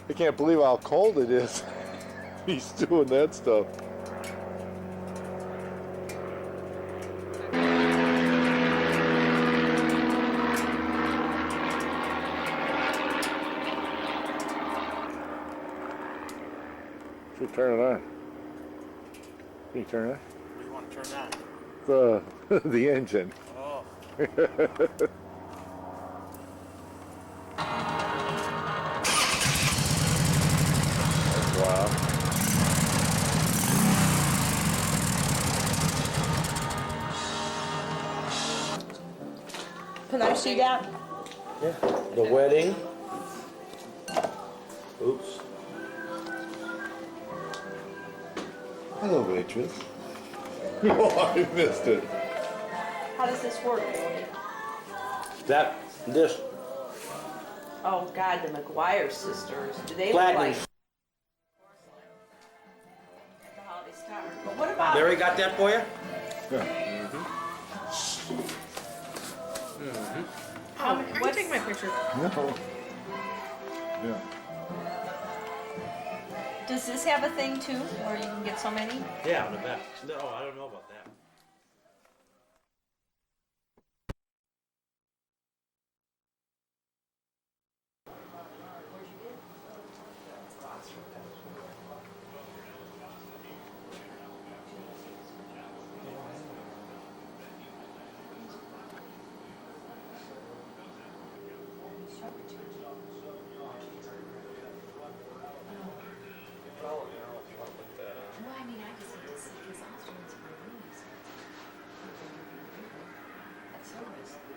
I can't believe how cold it is. He's doing that stuff. Should turn it on. Can you turn it on? What do you want to turn on? The engine. Oh. Wow. Can I see that? Yeah. The wedding. Oops. Hello, waitress. Oh, I missed it. How does this work? This. Oh God, the McGuire sisters. Do they look Platinum. like the Holiday Star? But what about Mary got that for you? Yeah. I'm gonna take my picture. No. Yeah. Does this have a thing too, where you can get so many? Yeah, on the back. No, I don't know about that. Well, I mean, I just need to see his Austrians for movies. That's service. What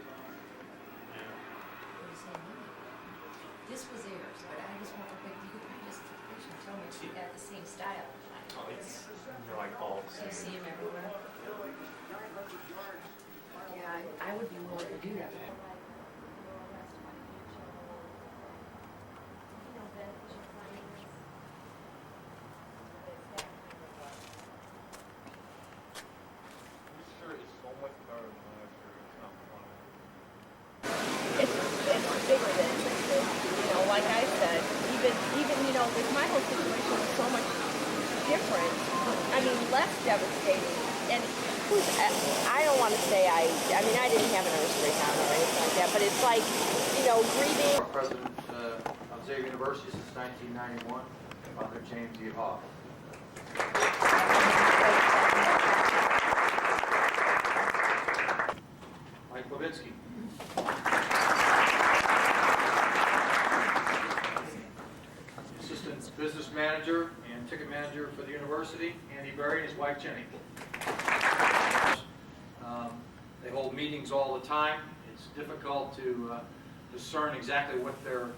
do you say, money? This was theirs, but I just want to think you could probably just take a picture and tell me if you got the same style. Oh, it's like all the You see same. him everywhere. Yeah, I would be willing to do that. It's bigger than this. You know, like I said, even you know, with my whole situation was so much different. I mean, less devastating. And I don't want to say I mean, I didn't have an earthquake on or anything like that, but it's like, you know, grieving. President of Xavier University since 1991, Father James E. Hoff. Mike Levinsky. Assistant Business Manager and Ticket Manager for the university, Andy Berry and his wife Jenny. They hold meetings all the time. It's difficult to discern exactly what they're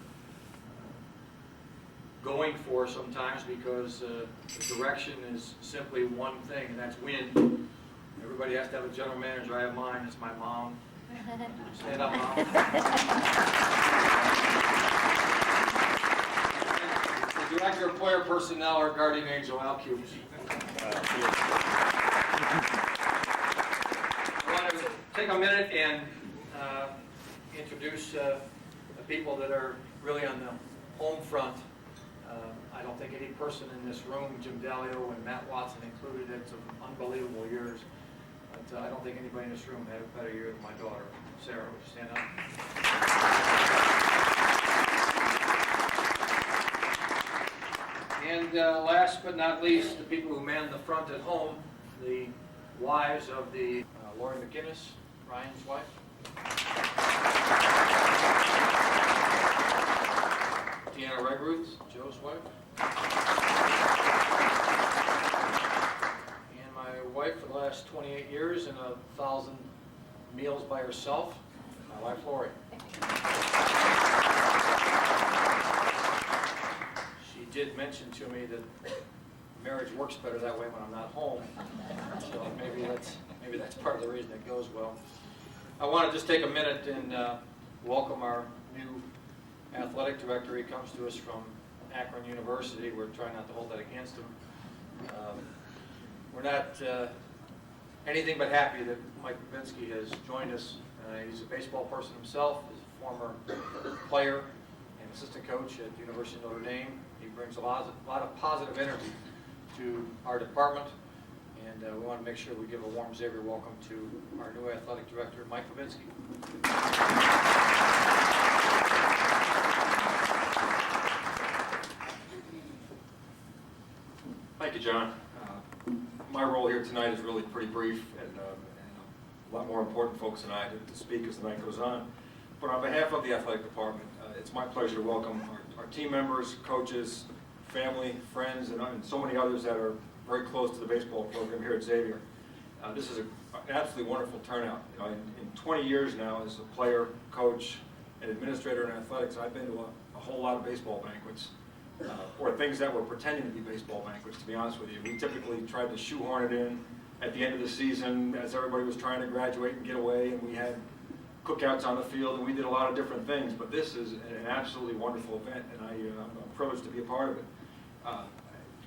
going for sometimes because the direction is simply one thing, and that's win. Everybody has to have a general manager. I have mine. It's my mom. Stand up, Mom. The director of player personnel, our guardian angel, Al Cubes. I want to take a minute and introduce the people that are really on the home front. I don't think any person in this room, Jim Dalio and Matt Watson included, had some unbelievable years. But I don't think anybody in this room had a better year than my daughter. Sarah, would you stand up? And last but not least, the people who man the front at home, the wives of the Lori McGinnis, Ryan's wife. Deanna Regruth, Joe's wife. And my wife for the last 28 years and 1,000 meals by herself, my wife Lori. She did mention to me that marriage works better that way when I'm not home. So maybe that's part of the reason it goes well. I want to just take a minute and welcome our new athletic director. He comes to us from Akron University. We're trying not to hold that against him. We're not anything but happy that Mike Levinsky has joined us. He's a baseball person himself, he's a former player and assistant coach at University of Notre Dame. He brings a lot of positive energy to our department, and we want to make sure we give a warm Xavier welcome to our new athletic director, Mike Levinsky. Thank you, John. My role here tonight is really pretty brief, and a lot more important folks than I to speak as the night goes on. But on behalf of the athletic department, it's my pleasure to welcome our team members, coaches, family, friends, and so many others that are very close to the baseball program here at Xavier. This is an absolutely wonderful turnout. You know, in 20 years now as a player, coach, and administrator in athletics, I've been to a whole lot of baseball banquets. Or things that were pretending to be baseball banquets, to be honest with you. We typically tried to shoehorn it in at the end of the season as everybody was trying to graduate and get away, and we had cookouts on the field, and we did a lot of different things. But this is an absolutely wonderful event, and I'm privileged to be a part of it.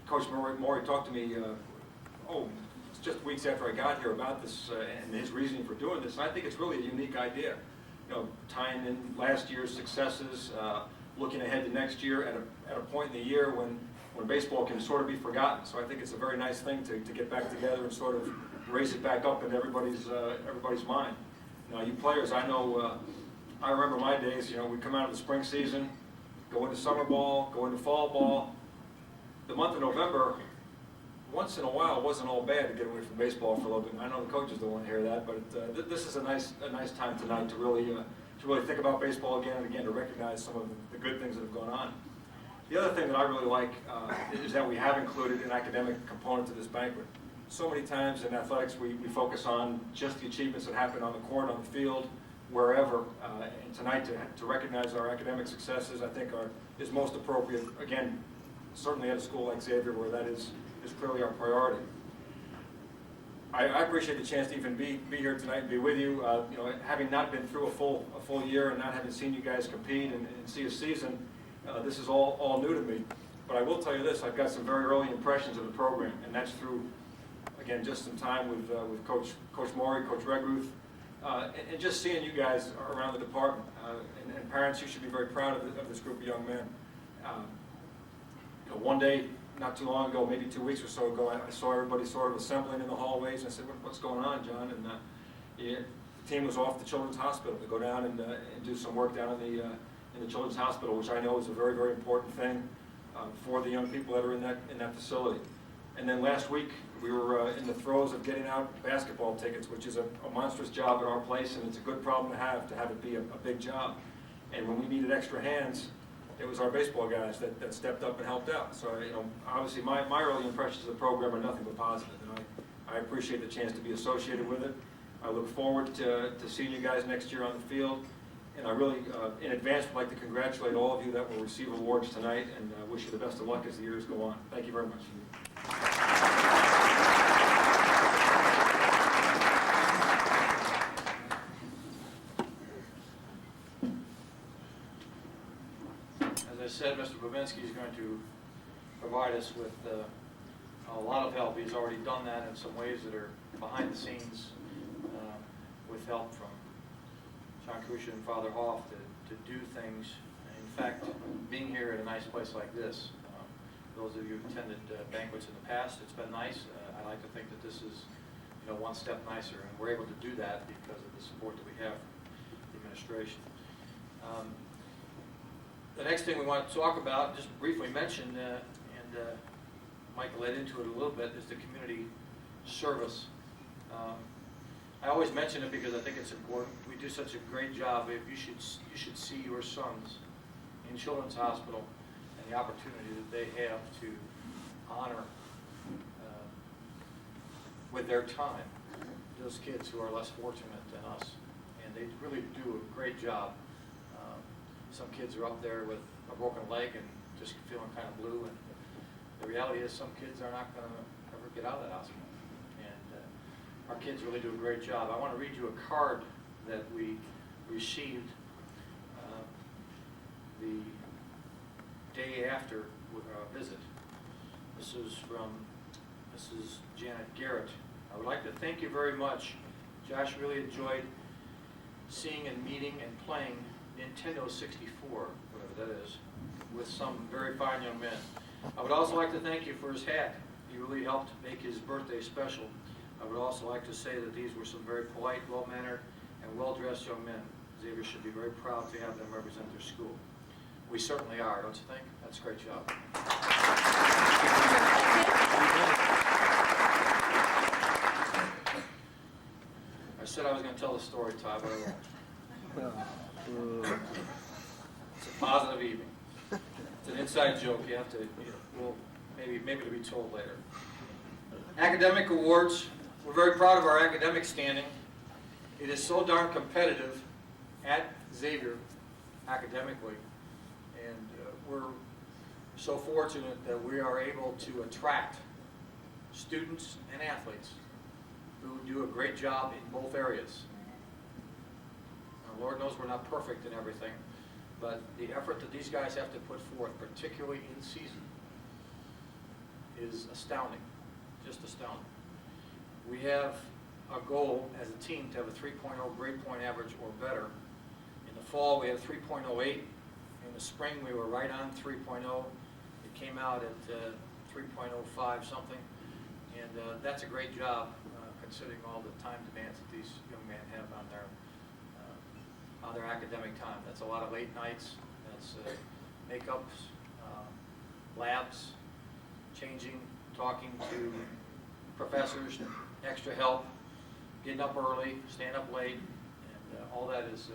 Coach Morey talked to me, it's just weeks after I got here about this and his reasoning for doing this, and I think it's really a unique idea. You know, tying in last year's successes, looking ahead to next year at a point in the year when baseball can sort of be forgotten. So I think it's a very nice thing to get back together and sort of raise it back up in everybody's mind. Now, you players, I know, I remember my days. You know, we come out of the spring season, go into summer ball, go into fall ball. The month of November, once in a while, wasn't all bad to get away from baseball for a little bit. I know the coaches don't want to hear that, but this is a nice time tonight to really think about baseball again and again, to recognize some of the good things that have gone on. The other thing that I really like is that we have included an academic component to this banquet. So many times in athletics we focus on just the achievements that happen on the court, on the field, wherever. And tonight to recognize our academic successes, I think is most appropriate, again, certainly at a school like Xavier where that is clearly our priority. I appreciate the chance to even be here tonight and be with you. You know, having not been through a full year and not having seen you guys compete and see a season, this is all new to me. But I will tell you this: I've got some very early impressions of the program, and that's through, again, just some time with Coach Morey, Coach Redruth, and just seeing you guys around the department. And parents, you should be very proud of this group of young men. You know, one day, not too long ago, maybe 2 weeks or so ago, I saw everybody sort of assembling in the hallways, and I said, "What's going on, John?" And the team was off to Children's Hospital to go down and do some work down in the Children's Hospital, which I know is a very, very important thing for the young people that are in that facility. And then last week, we were in the throes of getting out basketball tickets, which is a monstrous job at our place, and it's a good problem to have it be a big job. And when we needed extra hands, it was our baseball guys that stepped up and helped out. So, you know, obviously my early impressions of the program are nothing but positive, and I appreciate the chance to be associated with it. I look forward to seeing you guys next year on the field, and I really, in advance, would like to congratulate all of you that will receive awards tonight, and wish you the best of luck as the years go on. Thank you very much. As I said, Mr. Babinski is going to provide us with a lot of help. He's already done that in some ways that are behind the scenes, with help from John Kusha and Father Hoff to do things. In fact, being here at a nice place like this, those of you who attended banquets in the past, it's been nice. I like to think that this is, you know, one step nicer, and we're able to do that because of the support that we have from the administration. The next thing we want to talk about, just briefly mention, and Mike led into it a little bit, is the community service. I always mention it because I think it's important. We do such a great job. You should see your sons in Children's Hospital and the opportunity that they have to honor with their time those kids who are less fortunate than us, and they really do a great job. Some kids are up there with a broken leg and just feeling kind of blue, and the reality is some kids are not going to ever get out of that hospital. And our kids really do a great job. I want to read you a card that we received the day after our visit. This is from Mrs. Janet Garrett. I would like to thank you very much. Josh really enjoyed seeing and meeting and playing Nintendo 64, whatever that is, with some very fine young men. I would also like to thank you for his hat. He really helped make his birthday special. I would also like to say that these were some very polite, well-mannered, and well-dressed young men. Xavier should be very proud to have them represent their school. We certainly are, don't you think? That's a great job. I said I was going to tell the story, Todd, but I won't. It's a positive evening. It's an inside joke. You have to, well, maybe to be told later. Academic awards. We're very proud of our academic standing. It is so darn competitive at Xavier academically, and we're so fortunate that we are able to attract students and athletes who do a great job in both areas. Now, Lord knows we're not perfect in everything, but the effort that these guys have to put forth, particularly in season, is astounding, just astounding. We have a goal as a team to have a 3.0 grade point average or better. In the fall, we had 3.08. In the spring, we were right on 3.0. It came out at 3.05 something, and that's a great job considering all the time demands that these young men have on their academic time. That's a lot of late nights. That's makeups, labs, changing, talking to professors, extra help, getting up early, staying up late, and all that is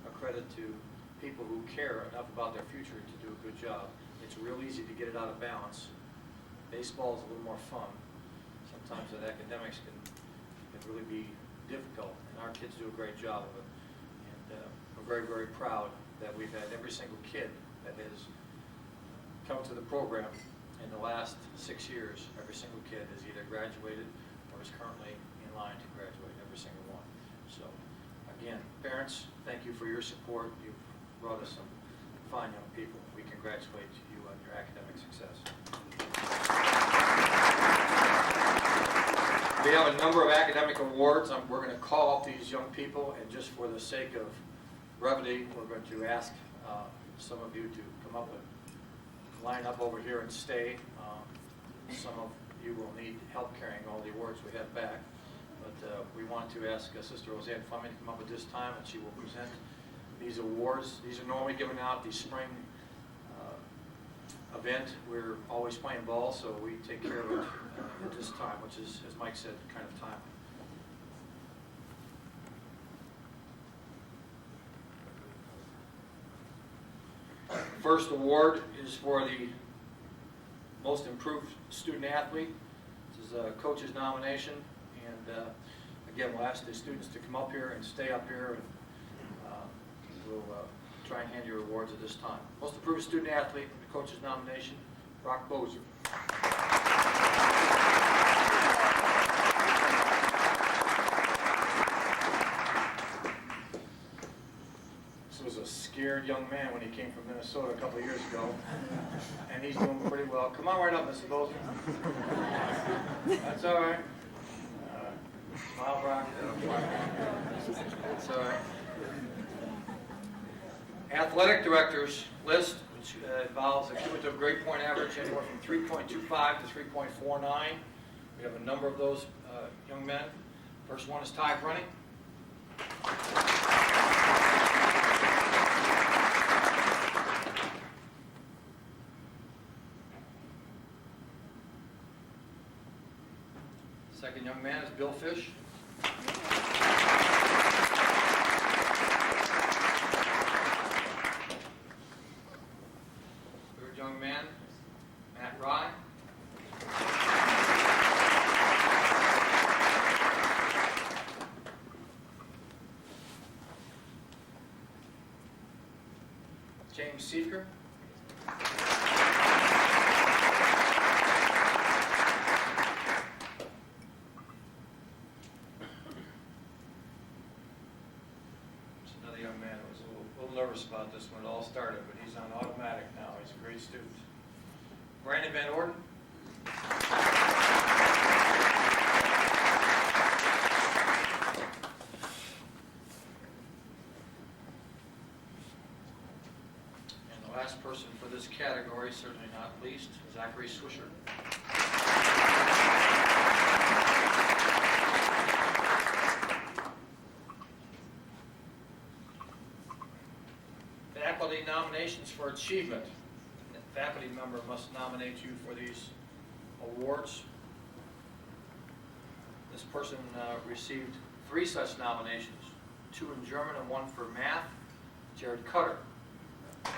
a credit to people who care enough about their future to do a good job. It's real easy to get it out of balance. Baseball is a little more fun. Sometimes that academics can really be difficult, and our kids do a great job of it. And we're very, very proud that we've had every single kid that has come to the program in the last 6 years. Every single kid has either graduated or is currently in line to graduate, every single one. So again, parents, thank you for your support. You've brought us some fine young people. We congratulate you on your academic success. We have a number of academic awards. We're going to call out these young people, and just for the sake of brevity, we're going to ask some of you to come up and line up over here and stay. Some of you will need help carrying all the awards we have back. But we want to ask Sister Roseanne Fleming to come up at this time, and she will present these awards. These are normally given out the spring event. We're always playing ball, so we take care of it at this time, which is, as Mike said, kind of timely. First award is for the most improved student athlete. This is a coach's nomination, and again, we'll ask the students to come up here and stay up here, and we'll try and hand your awards at this time. Most improved student athlete, the coach's nomination, Brock Bozer. This was a scared young man when he came from Minnesota a couple of years ago, and he's doing pretty well. Come on right up, Mrs. Bozer. That's all right. Smile, Brock. That's all right. Athletic directors list, which involves a cumulative grade point average anywhere from 3.25 to 3.49. We have a number of those young men. First one is Ty Brenning. Second young man is Bill Fish. Third young man, Matt Rye. James Seeker. Young man who was a little nervous about this when it all started, but he's on automatic now. He's a great student. Brandon Van Orden. The last person for this category, certainly not least, Zachary Swisher. Faculty nominations for achievement. A faculty member must nominate you for these awards. This person received 3 such nominations, 2 in German and 1 for math. Jared Cutter. I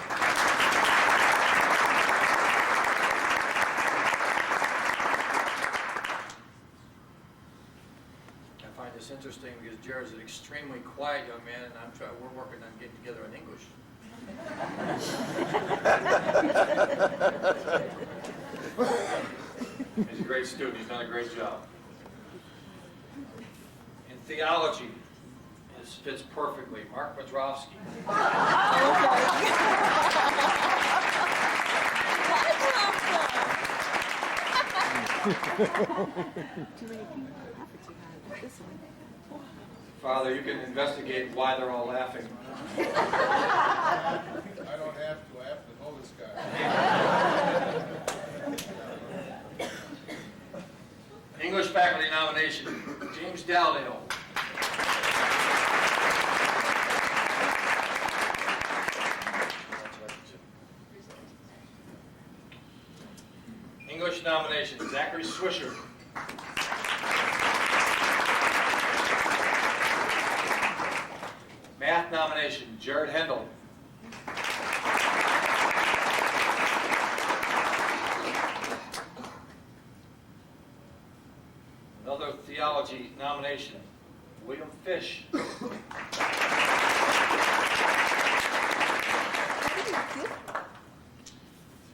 find this interesting because Jared's an extremely quiet young man, and we're working on getting together in English. He's a great student. He's done a great job. In theology, this fits perfectly. Mark Madrowski. Father, you can investigate why they're all laughing. I don't have to. I have to know this guy. English faculty nomination, James Dowdale. English nomination, Zachary Swisher. Math nomination, Jared Hendel. Another theology nomination, William Fish.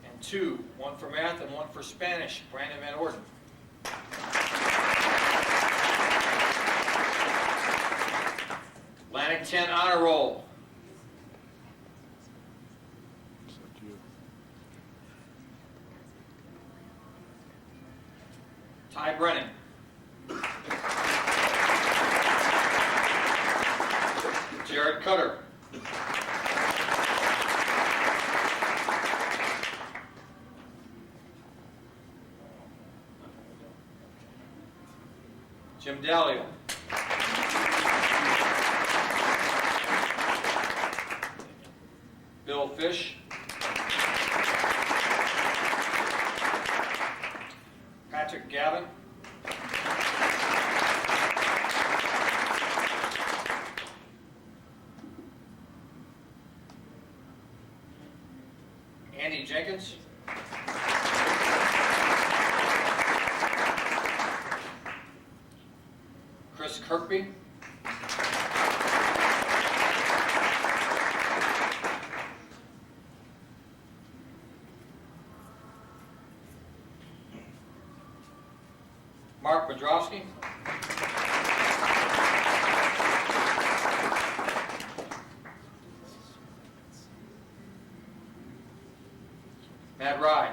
And 2, 1 for math and 1 for Spanish, Brandon Van Orden. Atlantic 10 honor roll. Ty Brennan. Jared Cutter. Jim Dalio. Bill Fish. Patrick Gavin. Andy Jenkins. Chris Kirkby. Mark Madrowski. Matt Rye.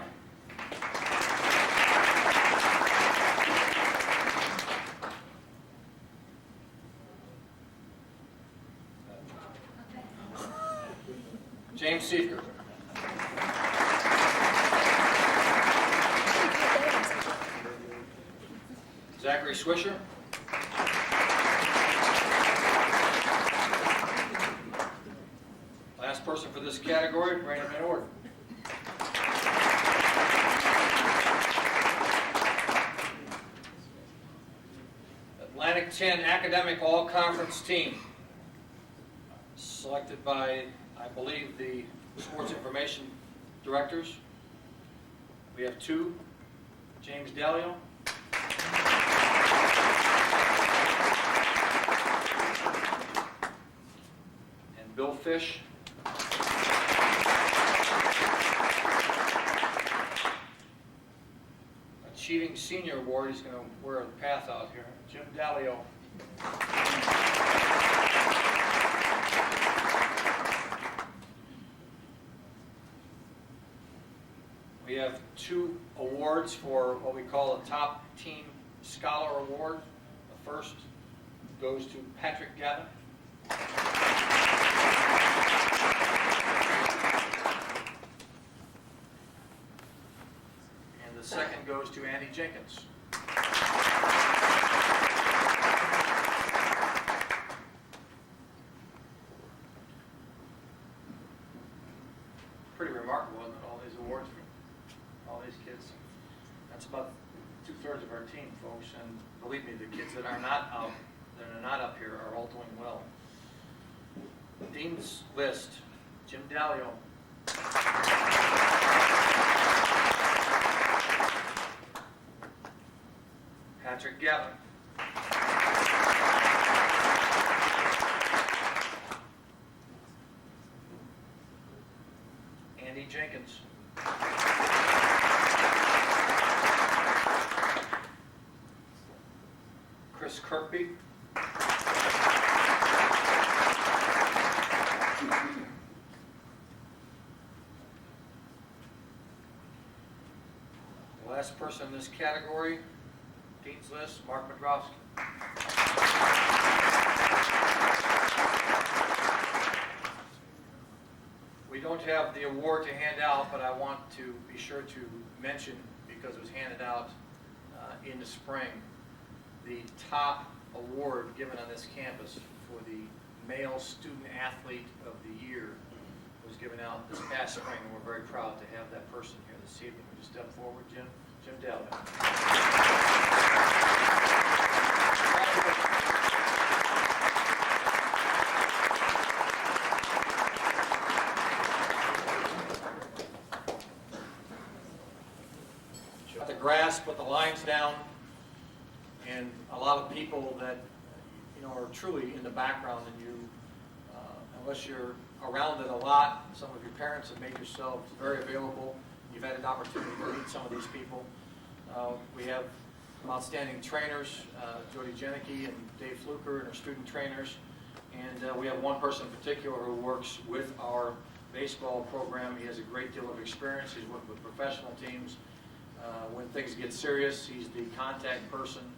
James Seifert. Zachary Swisher. Last person for this category, Brandon Van Orden. Atlantic 10 Academic All-Conference Team. Selected by, I believe, the Sports Information Directors. We have 2, James Dalio. And Bill Fish. Achieving Senior Award, he's going to wear the path out here. Jim Dalio. We have 2 awards for what we call a Top Team Scholar Award. The first goes to Patrick Gavin. to Andy Jenkins. Pretty remarkable, isn't it, all these awards for all these kids. That's about 2/3 of our team, folks, and believe me, the kids that are not up here are all doing well. Dean's List, Jim Dalio. Patrick Gavin. Andy Jenkins. Chris Kirkby. The last person in this category, Dean's List, Mark Madrowski. We don't have the award to hand out, but I want to be sure to mention, because it was handed out in the spring, the top award given on this campus for the male student athlete of the year was given out this past spring, and we're very proud to have that person here this evening. Would you step forward, Jim? Jim Dalio. Got the grass, put the lines down, and a lot of people that are truly in the background, and you, unless you're around it a lot, some of your parents have made yourselves very available. You've had an opportunity to meet some of these people. We have outstanding trainers, Jody Janicki and Dave Fluker, and our student trainers. And we have one person in particular who works with our baseball program. He has a great deal of experience. He's worked with professional teams. When things get serious, he's the contact person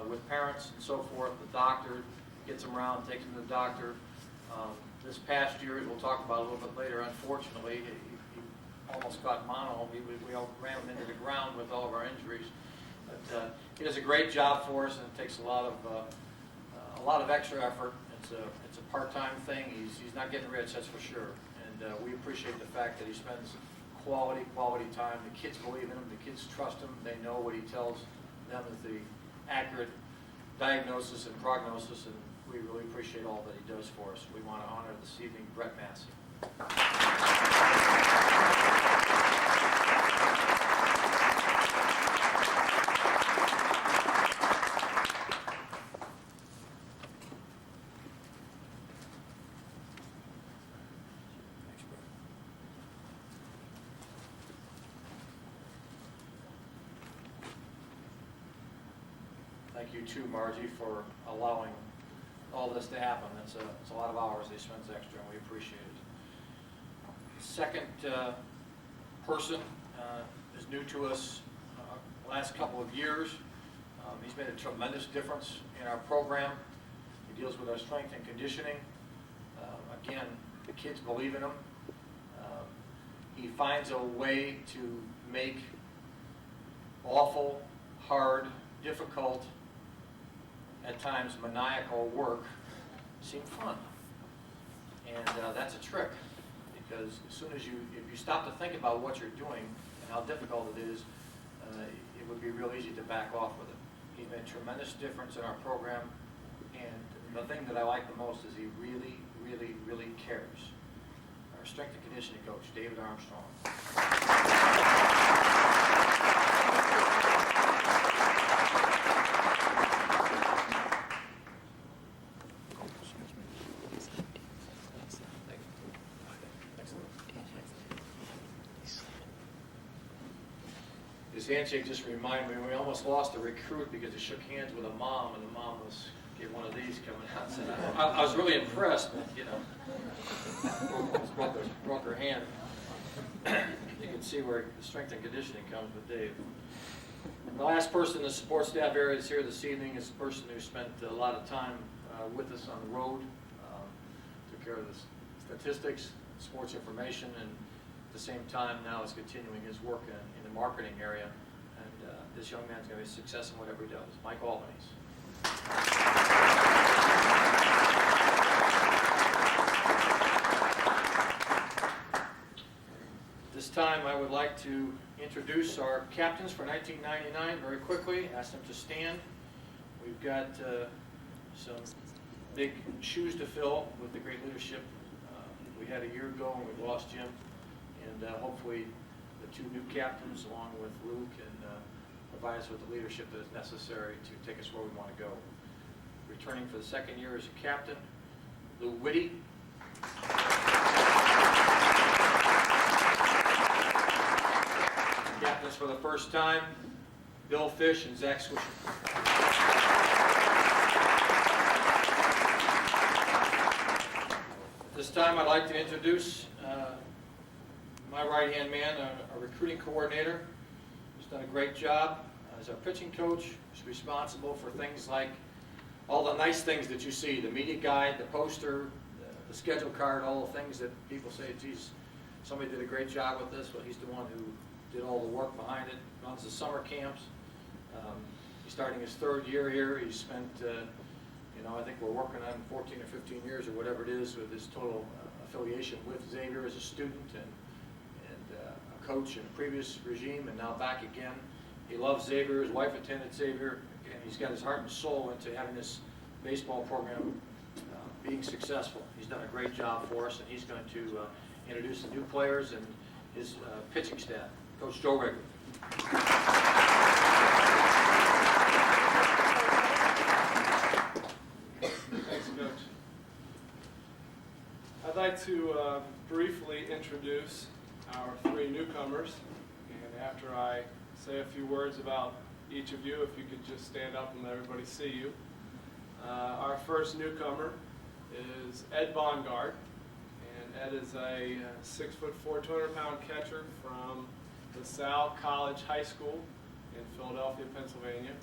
with parents and so forth. The doctor gets them around, takes them to the doctor. This past year, as we'll talk about a little bit later, unfortunately, he almost got mono. We all ran him into the ground with all of our injuries. But he does a great job for us, and it takes a lot of extra effort. It's a part-time thing. He's not getting rich, that's for sure. And we appreciate the fact that he spends quality time. The kids believe in him. The kids trust him. They know what he tells them is the accurate diagnosis and prognosis, and we really appreciate all that he does for us. We want to honor this evening Brett Massey. Thank you too, Margie, for allowing all this to happen. It's a lot of hours he spends extra, and we appreciate it. Second person is new to us last couple of years. He's made a tremendous difference in our program. He deals with our strength and conditioning. Again, the kids believe in him. He finds a way to make awful, hard, difficult, at times maniacal work seem fun. And that's a trick, because as soon as if you stop to think about what you're doing and how difficult it is, it would be real easy to back off with it. He's made a tremendous difference in our program, and the thing that I like the most is he really, really, really cares. Our strength and conditioning coach, David Armstrong. His handshake just reminded me, we almost lost a recruit because he shook hands with a mom, and the mom gave one of these coming out. So I was really impressed, broke her hand. You can see where the strength and conditioning comes with Dave. And the last person in the support staff area is here this evening is a person who spent a lot of time with us on the road, took care of the statistics, sports information, and at the same time now is continuing his work in the marketing area. And this young man's going to be a success in whatever he does. Mike Albanese. This time I would like to introduce our captains for 1999 very quickly. Ask them to stand. We've got some big shoes to fill with the great leadership we had a year ago when we lost Jim. And hopefully the two new captains, along with Luke, can provide us with the leadership that is necessary to take us where we want to go. Returning for the second year as a captain, Lou Whitty. Captains for the first time, Bill Fish and Zach Swisher. At this time, I'd like to introduce my right-hand man, our recruiting coordinator, who's done a great job as our pitching coach. Who's responsible for things like all the nice things that you see, the media guide, the poster, the schedule card, all the things that people say, geez, somebody did a great job with this. Well, he's the one who did all the work behind it, runs the summer camps. He's starting his third year here. He's spent, I think we're working on 14 or 15 years or whatever it is with his total affiliation with Xavier as a student and a coach in a previous regime and now back again. He loves Xavier. His wife attended Xavier, and he's got his heart and soul into having this baseball program being successful. He's done a great job for us, and he's going to introduce the new players and his pitching staff. Coach Joe Wrigley. Thanks, Coach. I'd like to briefly introduce our three newcomers, and after I say a few words about each of you, if you could just stand up and let everybody see you. Our first newcomer is Ed Bongard, and Ed is a 6'4", 200-pound catcher from LaSalle College High School in Philadelphia, Pennsylvania.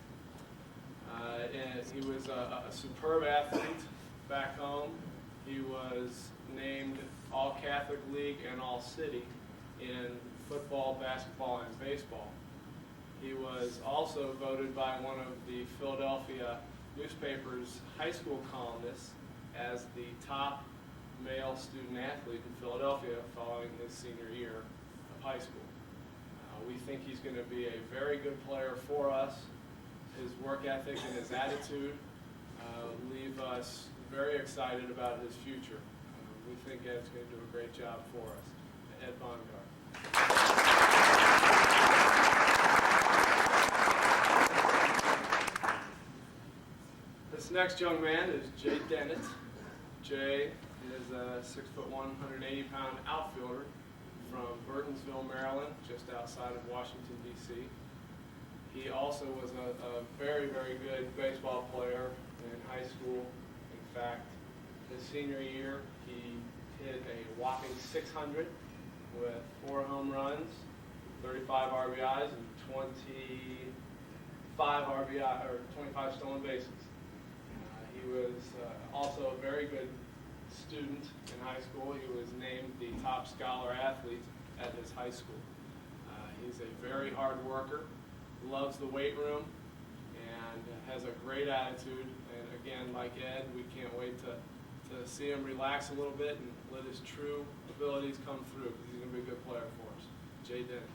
And he was a superb athlete back home. He was named All-Catholic League and All-City in football, basketball, and baseball. He was also voted by one of the Philadelphia newspaper's high school columnists as the top male student athlete in Philadelphia following his senior year of high school. We think he's going to be a very good player for us. His work ethic and his attitude leave us very excited about his future. We think Ed's going to do a great job for us. Ed Bongard. This next young man is Jay Dennett. Jay is a 6'1", 180-pound outfielder from Burtonsville, Maryland, just outside of Washington, D.C. He also was a very, very good baseball player in high school. In fact, his senior year, he hit a whopping .600 with 4 home runs, 35 RBIs, and 25 stolen bases. He was also a very good student in high school. He was named the top scholar athlete at his high school. He's a very hard worker, loves the weight room, and has a great attitude. And again, like Ed, we can't wait to see him relax a little bit and let his true abilities come through, because he's going to be a good player for us. Jay Dennett.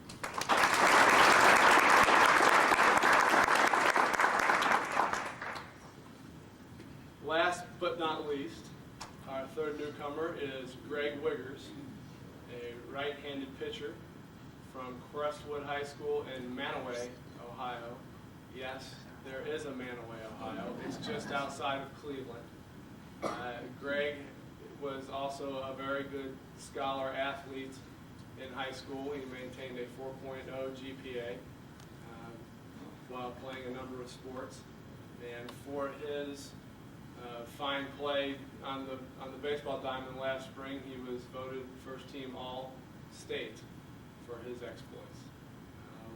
Last but not least, our third newcomer is Greg Wiggers, a right-handed pitcher from Crestwood High School in Manaway, Ohio. Yes, there is a Manaway, Ohio. It's just outside of Cleveland. Greg was also a very good scholar athlete in high school. He maintained a 4.0 GPA while playing a number of sports. And for his fine play on the baseball diamond last spring, he was voted first team All-State for his exploits.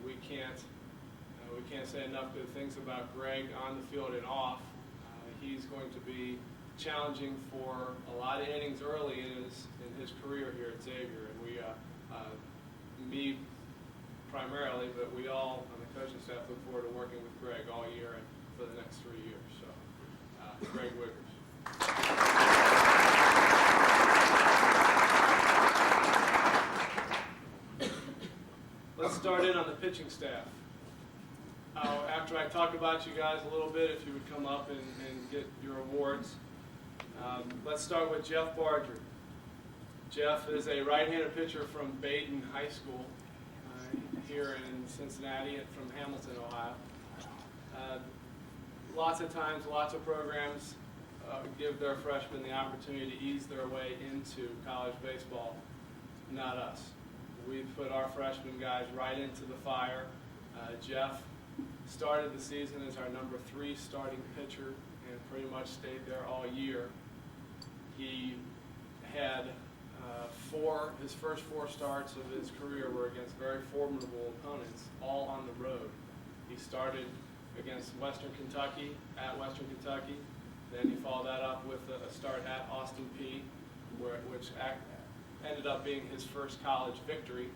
We can't say enough good things about Greg on the field and off. He's going to be challenging for a lot of innings early in his career here at Xavier, and me primarily, but we all on the coaching staff look forward to working with Greg all year and for the next 3 years. So, Greg Wiggers. Let's start in on the pitching staff. After I talk about you guys a little bit, if you would come up and get your awards. Let's start with Jeff Barger. Jeff is a right-handed pitcher from Baden High School here in Cincinnati and from Hamilton, Ohio. Lots of times, lots of programs give their freshmen the opportunity to ease their way into college baseball. Not us. We put our freshman guys right into the fire. Jeff started the season as our number 3 starting pitcher and pretty much stayed there all year. He had his first 4 starts of his career were against very formidable opponents, all on the road. He started against Western Kentucky, at Western Kentucky. Then he followed that up with a start at Austin Peay, which ended up being his first college victory.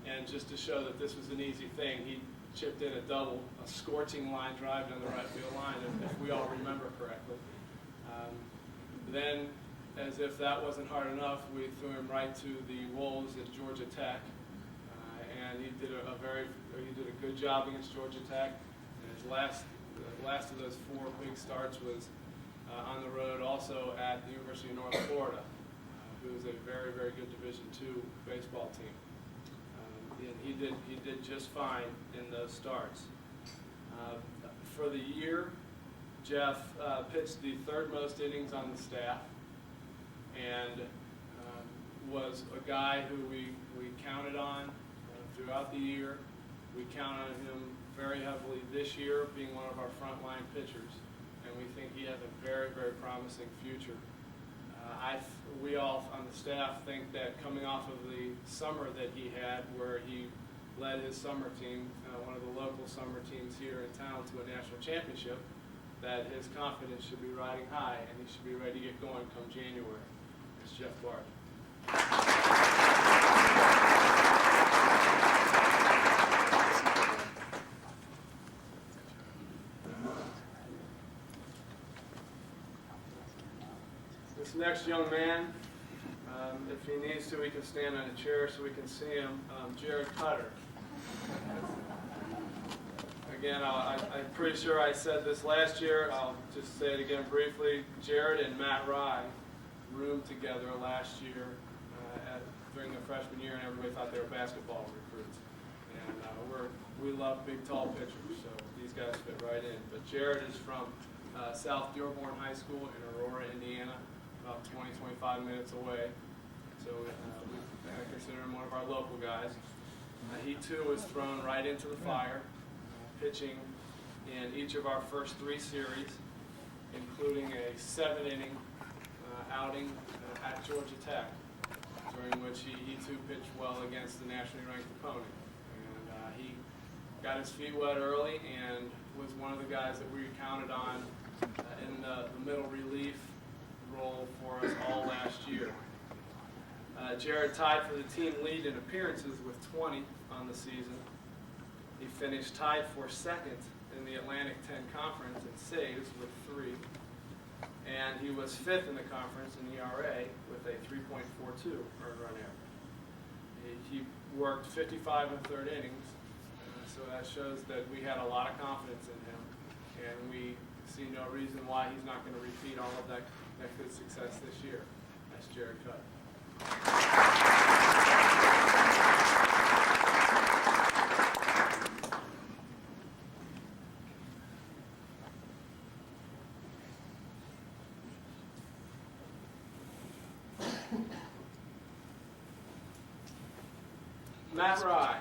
And just to show that this was an easy thing, he chipped in a double, a scorching line drive down the right field line, if we all remember correctly. Then, as if that wasn't hard enough, we threw him right to the Wolves at Georgia Tech, and he did a good job against Georgia Tech. And his last of those 4 big starts was on the road, also at the University of North Florida, who is a very, very good Division II baseball team. And he did just fine in those starts. For the year, Jeff pitched the 3rd most innings on the staff, and was a guy who we counted on throughout the year. We count on him very heavily this year, being one of our frontline pitchers, and we think he has a very, very promising future. We all on the staff think that coming off of the summer that he had, where he led his summer team, one of the local summer teams here in town, to a national championship, that his confidence should be riding high, and he should be ready to get going come January. It's Jeff Barger. This next young man, if he needs to, he can stand on a chair so we can see him. Jared Cutter. Again, I'm pretty sure I said this last year. I'll just say it again briefly. Jared and Matt Rye roomed together last year during their freshman year, and everybody thought they were basketball recruits. And we love big, tall pitchers, so these guys fit right in. But Jared is from South Dearborn High School in Aurora, Indiana, about 20, 25 minutes away. So we consider him one of our local guys. He too was thrown right into the fire, pitching in each of our first 3 series, including a 7-inning outing at Georgia Tech, during which he too pitched well against the nationally ranked opponent. And he got his feet wet early and was one of the guys that we counted on in the middle relief role for us all last year. Jared tied for the team lead in appearances with 20 on the season. He finished tied for 2nd in the Atlantic 10 Conference in saves with 3. And he was 5th in the conference in ERA with a 3.42 earned run average. He worked 55 1/3 innings, so that shows that we had a lot of confidence in him, and we see no reason why he's not going to repeat all of that good success this year. That's Jared Cutt. Matt Rye,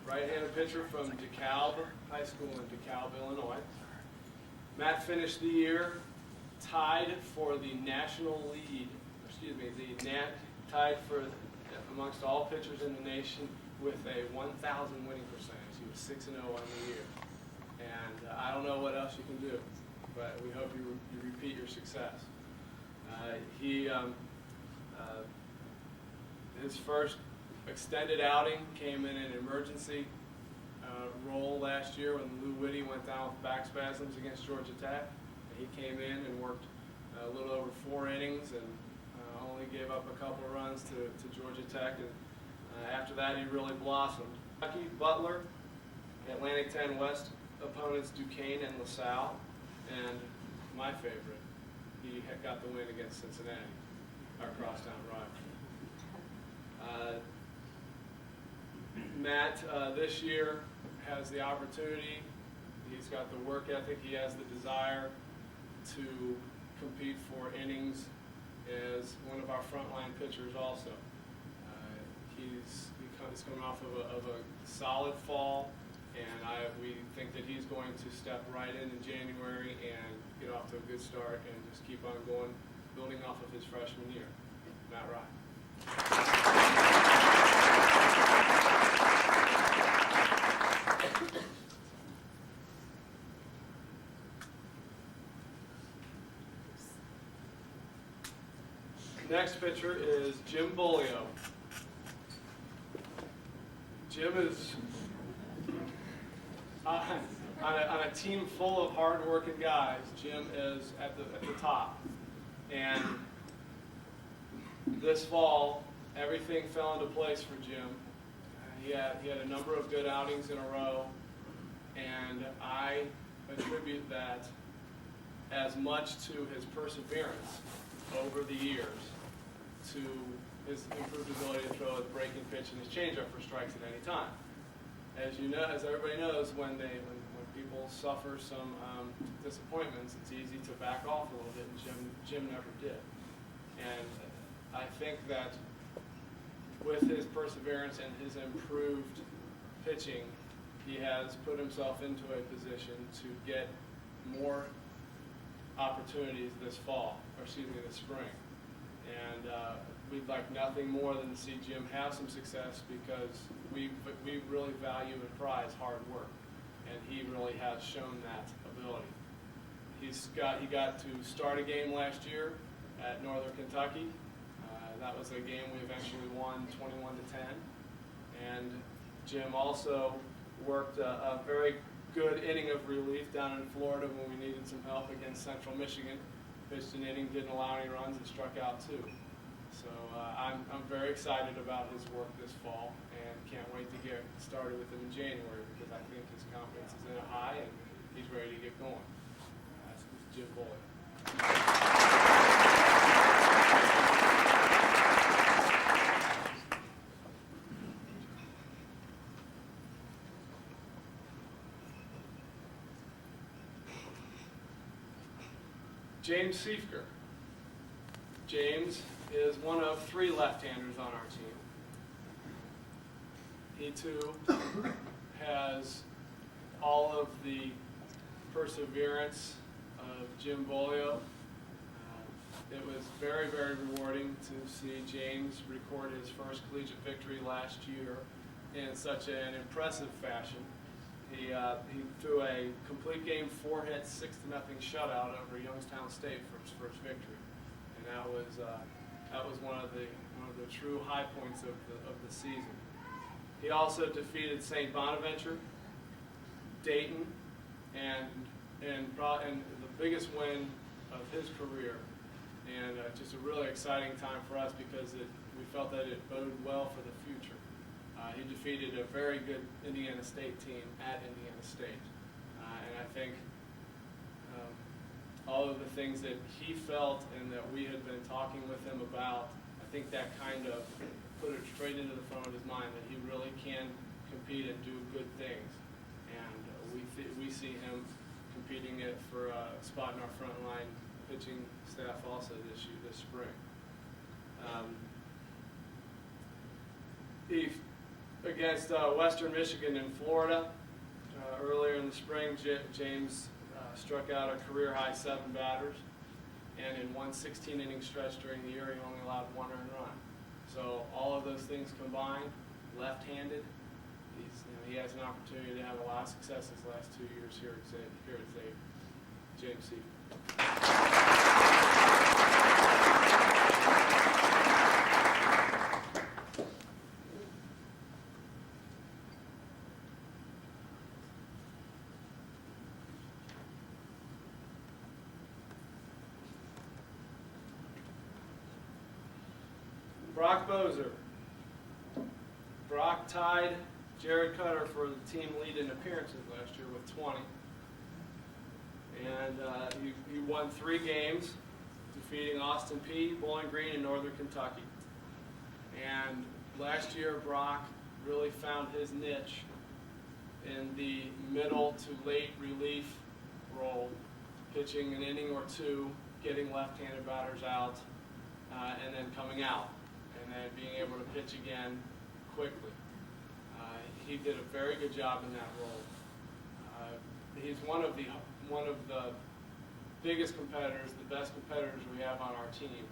right-handed pitcher from DeKalb High School in DeKalb, Illinois. Matt finished the year tied for the national lead, tied for amongst all pitchers in the nation with a 1,000 winning percentage. He was 6-0 on the year. And I don't know what else you can do, but we hope you repeat your success. His first extended outing, came in an emergency role last year when Lou Whitty went down with back spasms against Georgia Tech. And he came in and worked a little over 4 innings and only gave up a couple of runs to Georgia Tech. And after that, he really blossomed. Kentucky, Butler, Atlantic 10 West opponents Duquesne and LaSalle, and my favorite, he got the win against Cincinnati, our crosstown rival. Matt this year has the opportunity, he's got the work ethic, he has the desire to compete for innings as one of our frontline pitchers also. He's coming off of a solid fall, and we think that he's going to step right in January and get off to a good start and just keep on going, building off of his freshman year. Matt Rye. Next pitcher is Jim Bolio. Jim is on a team full of hard-working guys. Jim is at the top, and this fall everything fell into place for Jim. He had a number of good outings in a row, and I attribute that as much to his perseverance over the years, to his improved ability to throw a breaking pitch and his changeup for strikes at any time. As you know, as everybody knows, when people suffer some disappointments, it's easy to back off a little bit, and Jim never did. And I think that with his perseverance and his improved pitching, he has put himself into a position to get more opportunities this fall, or excuse me, this spring. And we'd like nothing more than to see Jim have some success, because we really value and prize hard work, and he really has shown that ability. He got to start a game last year at Northern Kentucky. That was a game we eventually won 21-10. And Jim also worked a very good inning of relief down in Florida when we needed some help against Central Michigan. Pitched an inning, didn't allow any runs, and struck out 2. So I'm very excited about his work this fall, and can't wait to get started with him in January, because I think his confidence is in a high and he's ready to get going. That's Jim Bolio. James Siefker. James is one of 3 left-handers on our team. He too has all of the perseverance of Jim Bolio. It was very, very rewarding to see James record his first collegiate victory last year in such an impressive fashion. He threw a complete game 4-hit 6-0 shutout over Youngstown State for his first victory, and that was one of the true high points of the season. He also defeated St. Bonaventure, Dayton, and the biggest win of his career, and just a really exciting time for us, because we felt that it boded well for the future. He defeated a very good Indiana State team at Indiana State. And I think all of the things that he felt and that we had been talking with him about, I think that kind of put it straight into the front of his mind that he really can compete and do good things. And we see him competing it for a spot in our front line pitching staff also this spring. Against Western Michigan in Florida earlier in the spring, James struck out a career-high 7 batters, and in one 16-inning stretch during the year, he only allowed 1 earned run. So all of those things combined, left-handed, he has an opportunity to have a lot of success his last 2 years here at Xavier. James Siefker. Brock Bozer. Brock tied Jared Cutter for the team lead in appearances last year with 20. And he won 3 games, defeating Austin Peay, Bowling Green, and Northern Kentucky. And last year, Brock really found his niche in the middle to late relief role, pitching an inning or 2, getting left-handed batters out, and then coming out, and then being able to pitch again quickly. He did a very good job in that role. He's one of the biggest competitors, the best competitors we have on our team,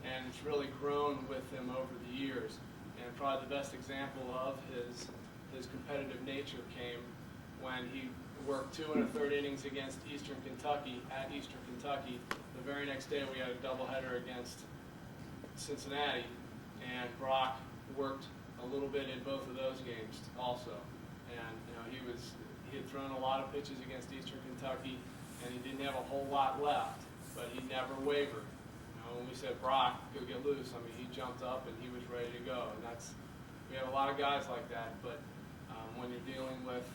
and it's really grown with him over the years. And probably the best example of his competitive nature came when he worked 2 1/3 innings against Eastern Kentucky at Eastern Kentucky. The very next day we had a doubleheader against Cincinnati, and Brock worked a little bit in both of those games also. And he had thrown a lot of pitches against Eastern Kentucky, and he didn't have a whole lot left, but he never wavered. When we said, Brock, go get loose, I mean, he jumped up and he was ready to go. And we have a lot of guys like that, but when you're dealing with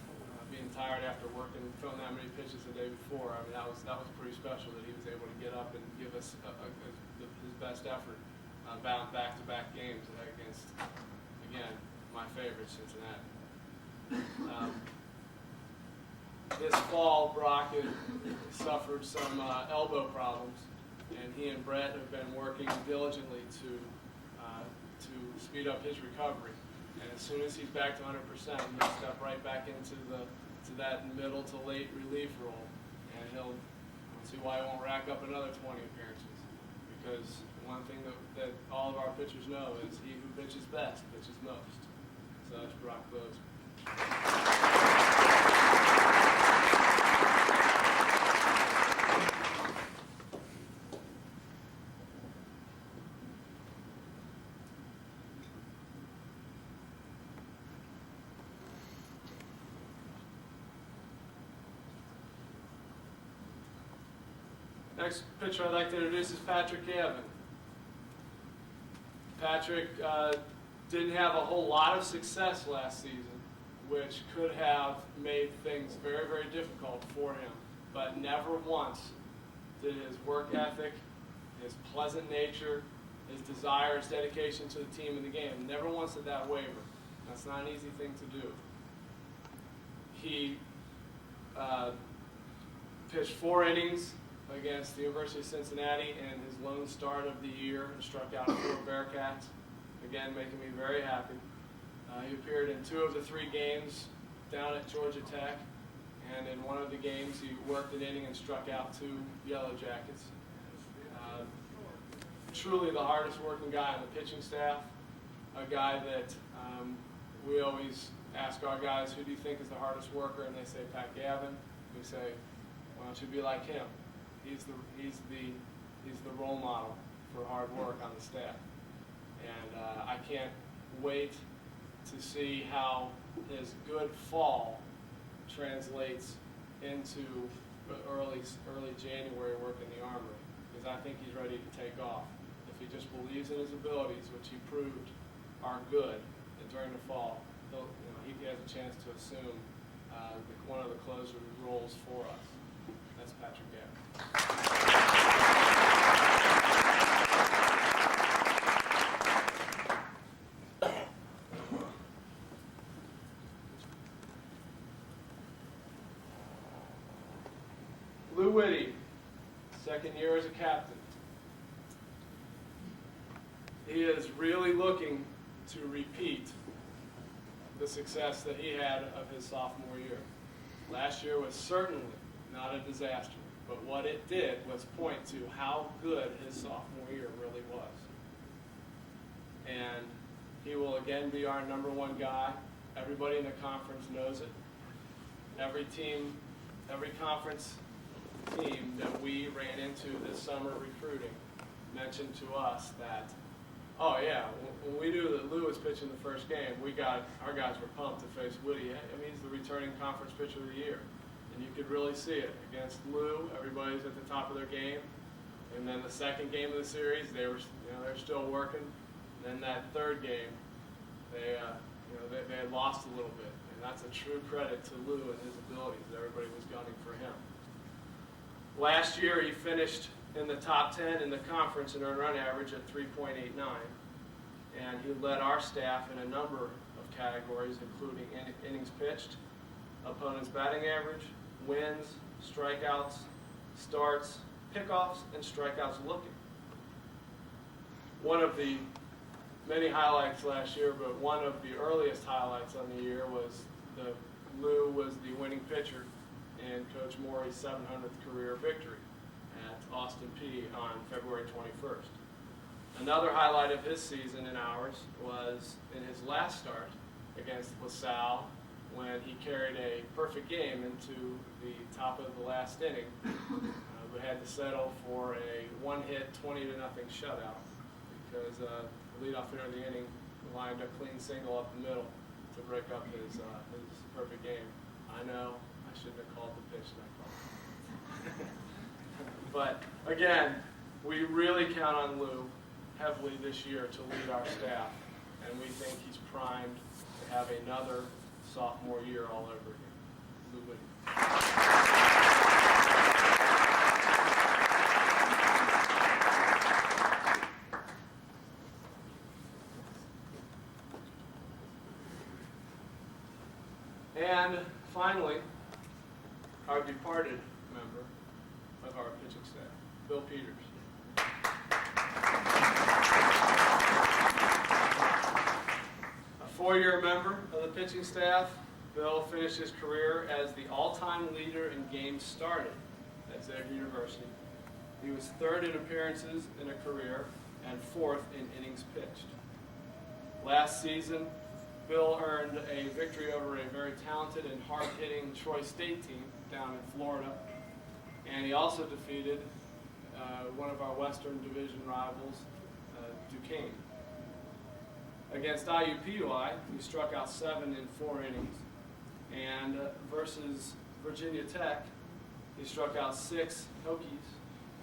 being tired after working, throwing that many pitches the day before, I mean, that was pretty special that he was able to get up and give us his best effort back-to-back games against, again, my favorite, Cincinnati. This fall, Brock had suffered some elbow problems, and he and Brett have been working diligently to speed up his recovery. And as soon as he's back to 100%, he'll step right back into that middle to late relief role, and he'll see why he won't rack up another 20 appearances. Because one thing that all of our pitchers know is he who pitches best pitches most. So that's Brock Bozer. Next pitcher I'd like to introduce is Patrick Gavin. Patrick didn't have a whole lot of success last season, which could have made things very, very difficult for him. But never once did his work ethic, his pleasant nature, his desire, his dedication to the team and the game, never once did that waver. That's not an easy thing to do. He pitched 4 innings against the University of Cincinnati in his lone start of the year and struck out 4 Bearcats, again making me very happy. He appeared in 2 of the 3 games down at Georgia Tech, and in one of the games he worked an inning and struck out 2 Yellow Jackets. Truly the hardest working guy on the pitching staff, a guy that we always ask our guys, who do you think is the hardest worker? And they say Pat Gavin. We say, why don't you be like him? He's the role model for hard work on the staff. And I can't wait to see how his good fall translates into early January work in the Armory, because I think he's ready to take off. If he just believes in his abilities, which he proved are good during the fall, he has a chance to assume one of the closer roles for us. That's Patrick Gavin. Lou Whitty, second year as a captain. He is really looking to repeat the success that he had of his sophomore year. Last year was certainly not a disaster, but what it did was point to how good his sophomore year really was. And he will again be our #1 guy. Everybody in the conference knows it. Every team, every conference team that we ran into this summer recruiting mentioned to us that, oh yeah, when we knew that Lou was pitching the first game, our guys were pumped to face Whitty. I mean, he's the returning conference pitcher of the year. And you could really see it. Against Lou, everybody's at the top of their game. And then the second game of the series, they were still working. And then that third game, they had lost a little bit, and that's a true credit to Lou and his abilities. Everybody was gunning for him. Last year, he finished in the top 10 in the conference in earned run average at 3.89, and he led our staff in a number of categories, including innings pitched, opponent's batting average, wins, strikeouts, starts, pickoffs, and strikeouts looking. One of the many highlights last year, but one of the earliest highlights on the year was Lou was the winning pitcher in Coach Morey's 700th career victory at Austin Peay on February 21st. Another highlight of his season and ours was in his last start against LaSalle, when he carried a perfect game into the top of the last inning, but had to settle for a one-hit 20-0 shutout because the leadoff hitter of the inning lined a clean single up the middle to break up his perfect game. I know I shouldn't have called the pitch that call. But again, we really count on Lou heavily this year to lead our staff, and we think he's primed to have another sophomore year all over again. Lou Whitty. And finally, our departed member of our pitching staff, Bill Peters. A 4-year member of the pitching staff, Bill finished his career as the all-time leader in games started at Xavier University. He was third in appearances in a career and fourth in innings pitched. Last season, Bill earned a victory over a very talented and hard-hitting Troy State team down in Florida, and he also defeated one of our Western Division rivals, Duquesne. Against IUPUI, he struck out 7 in 4 innings, and versus Virginia Tech, he struck out 6 Hokies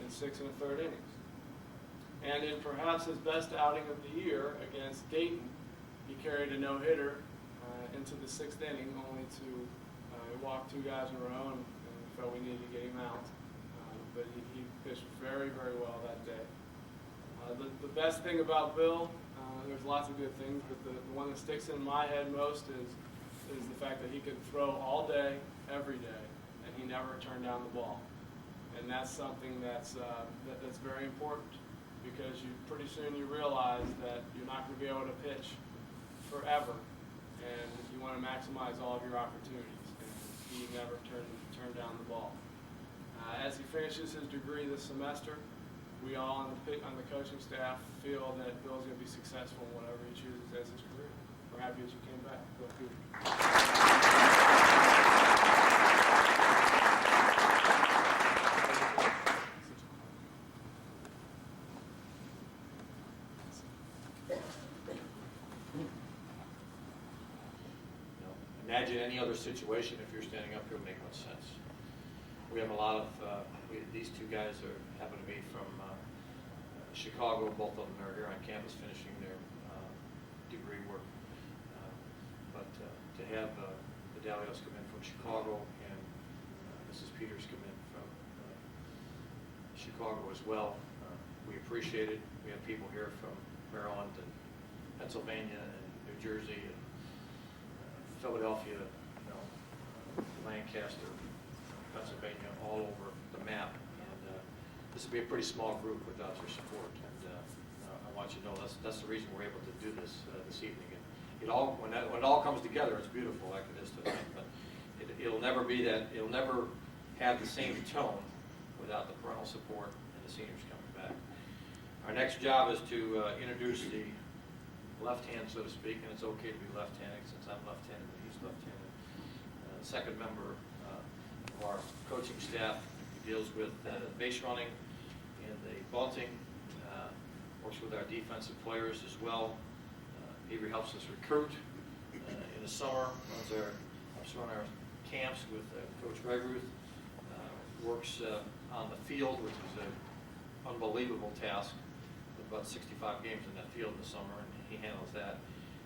in 6 1/3 innings. And in perhaps his best outing of the year against Dayton, he carried a no-hitter into the 6th inning, only to walk 2 guys in a row, and felt we needed to get him out. But he pitched very, very well that day. The best thing about Bill, there's lots of good things, but the one that sticks in my head most is the fact that he could throw all day, every day, and he never turned down the ball. And that's something that's very important, because pretty soon you realize that you're not going to be able to pitch forever, and you want to maximize all of your opportunities, and he never turned down the ball. As he finishes his degree this semester, we all on the coaching staff feel that Bill's going to be successful in whatever he chooses as his career. We're happy that you came back. Bill Peters. Imagine any other situation if you're standing up here would make much sense. We have a lot of, these 2 guys happen to be from Chicago. Both of them are here on campus finishing their degree work. But to have the Dalios come in from Chicago and Mrs. Peters come in from Chicago as well, we appreciate it. We have people here from Maryland and Pennsylvania and New Jersey and Philadelphia, Lancaster, Pennsylvania, all over the map. And this will be a pretty small group without your support. And I want you to know that's the reason we're able to do this this evening. And when it all comes together, it's beautiful like it is tonight. But it'll never be that. It'll never have the same tone without the parental support and the seniors coming back. Our next job is to introduce the left hand, so to speak, and it's okay to be left-handed since I'm left-handed and he's left-handed. Second member of our coaching staff deals with base running and the bunting, works with our defensive players as well. Avery helps us recruit in the summer, helps run our camps with Coach Redruth, works on the field, which is an unbelievable task, with about 65 games in that field in the summer. And he handles that.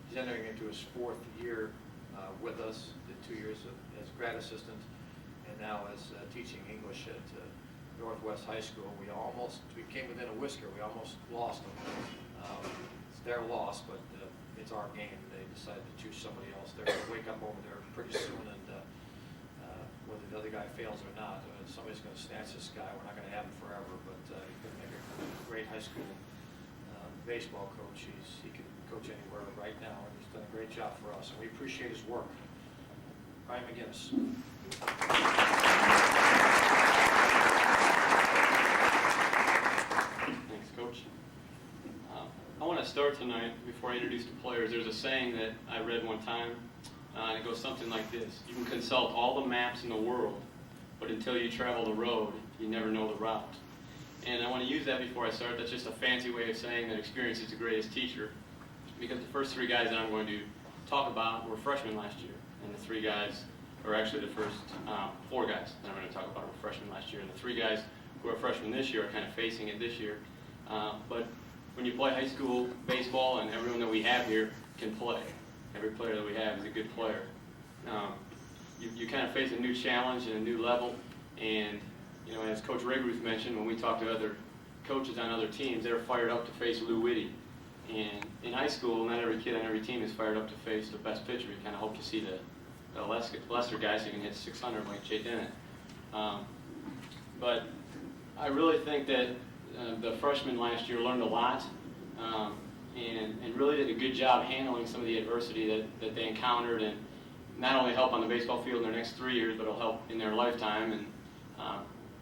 He's entering into his 4th year with us, did 2 years as grad assistant, and now as teaching English at Northwest High School. We came within a whisker. We almost lost them. It's their loss, but it's our game. They decided to choose somebody else. They're going to wake up over there pretty soon, and whether the other guy fails or not, somebody's going to snatch this guy. We're not going to have him forever, but he's going to make a great high school baseball coach. He can coach anywhere right now, and he's done a great job for us, and we appreciate his work. Ryan McGinnis. Thanks, Coach. I want to start tonight, before I introduce the players, there's a saying that I read one time, and it goes something like this: you can consult all the maps in the world, but until you travel the road, you never know the route. And I want to use that before I start. That's just a fancy way of saying that experience is the greatest teacher, because the first 3 guys that I'm going to talk about were freshmen last year, and the 3 guys, or actually the first 4 guys that I'm going to talk about were freshmen last year, and the 3 guys who are freshmen this year are kind of facing it this year. But when you play high school baseball, and everyone that we have here can play, every player that we have is a good player, you kind of face a new challenge and a new level. And you know, as Coach Regruth mentioned, when we talk to other coaches on other teams, they're fired up to face Lou Whitty. And in high school, not every kid on every team is fired up to face the best pitcher. You kind of hope to see the lesser guys who can hit 600 like Jay Dennett. But I really think that the freshmen last year learned a lot and really did a good job handling some of the adversity that they encountered, and not only help on the baseball field in their next 3 years, but it'll help in their lifetime, and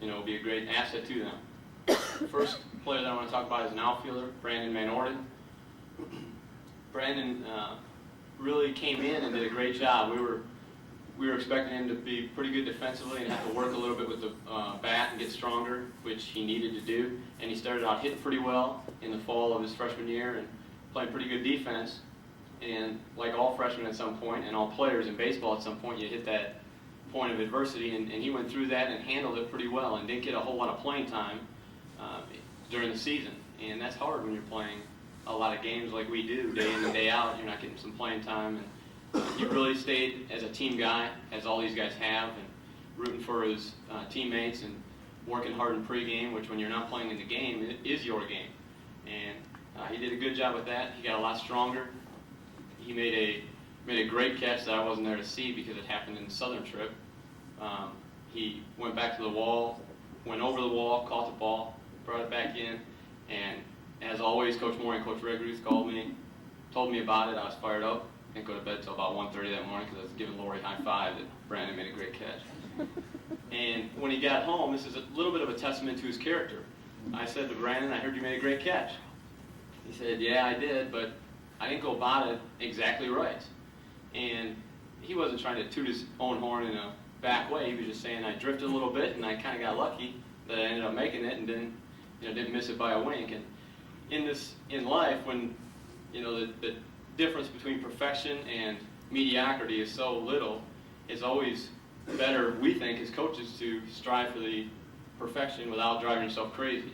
you know, be a great asset to them. The first player that I want to talk about is an outfielder, Brandon Van Orden. Brandon really came in and did a great job. We were expecting him to be pretty good defensively and have to work a little bit with the bat and get stronger, which he needed to do. And he started out hitting pretty well in the fall of his freshman year and playing pretty good defense. And like all freshmen at some point, and all players in baseball at some point, you hit that point of adversity, and he went through that and handled it pretty well and didn't get a whole lot of playing time during the season. And that's hard when you're playing a lot of games like we do, day in and day out. You're not getting some playing time. And he really stayed as a team guy, as all these guys have, and rooting for his teammates and working hard in pregame, which when you're not playing in the game, it is your game. And he did a good job with that. He got a lot stronger. He made a great catch that I wasn't there to see because it happened in the Southern trip. He went back to the wall, went over the wall, caught the ball, brought it back in, and as always, Coach Moore and Coach Regruth called me, told me about it. I was fired up. Didn't go to bed until about 1:30 that morning because I was giving Lori a high five that Brandon made a great catch. And when he got home, this is a little bit of a testament to his character. I said to Brandon, I heard you made a great catch. He said, yeah, I did, but I didn't go about it exactly right. And he wasn't trying to toot his own horn in a back way. He was just saying I drifted a little bit and I kind of got lucky that I ended up making it and didn't miss it by a wink. And in life, when the difference between perfection and mediocrity is so little, it's always better, we think, as coaches, to strive for the perfection without driving yourself crazy.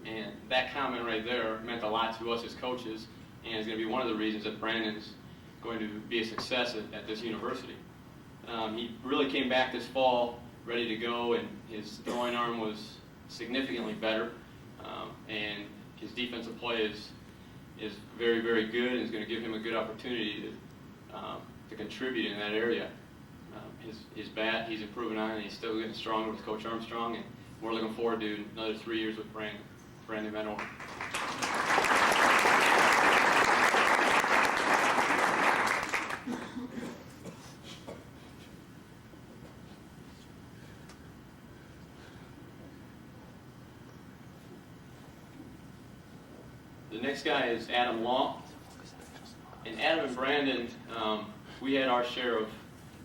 And that comment right there meant a lot to us as coaches, and is going to be one of the reasons that Brandon's going to be a success at this university. He really came back this fall ready to go, and his throwing arm was significantly better, and his defensive play is very, very good, and is going to give him a good opportunity to contribute in that area. His bat, he's improving on, and he's still getting stronger with Coach Armstrong, and we're looking forward to another 3 years with Brandon Van Orden. The next guy is Adam Law. And Adam and Brandon, we had our share of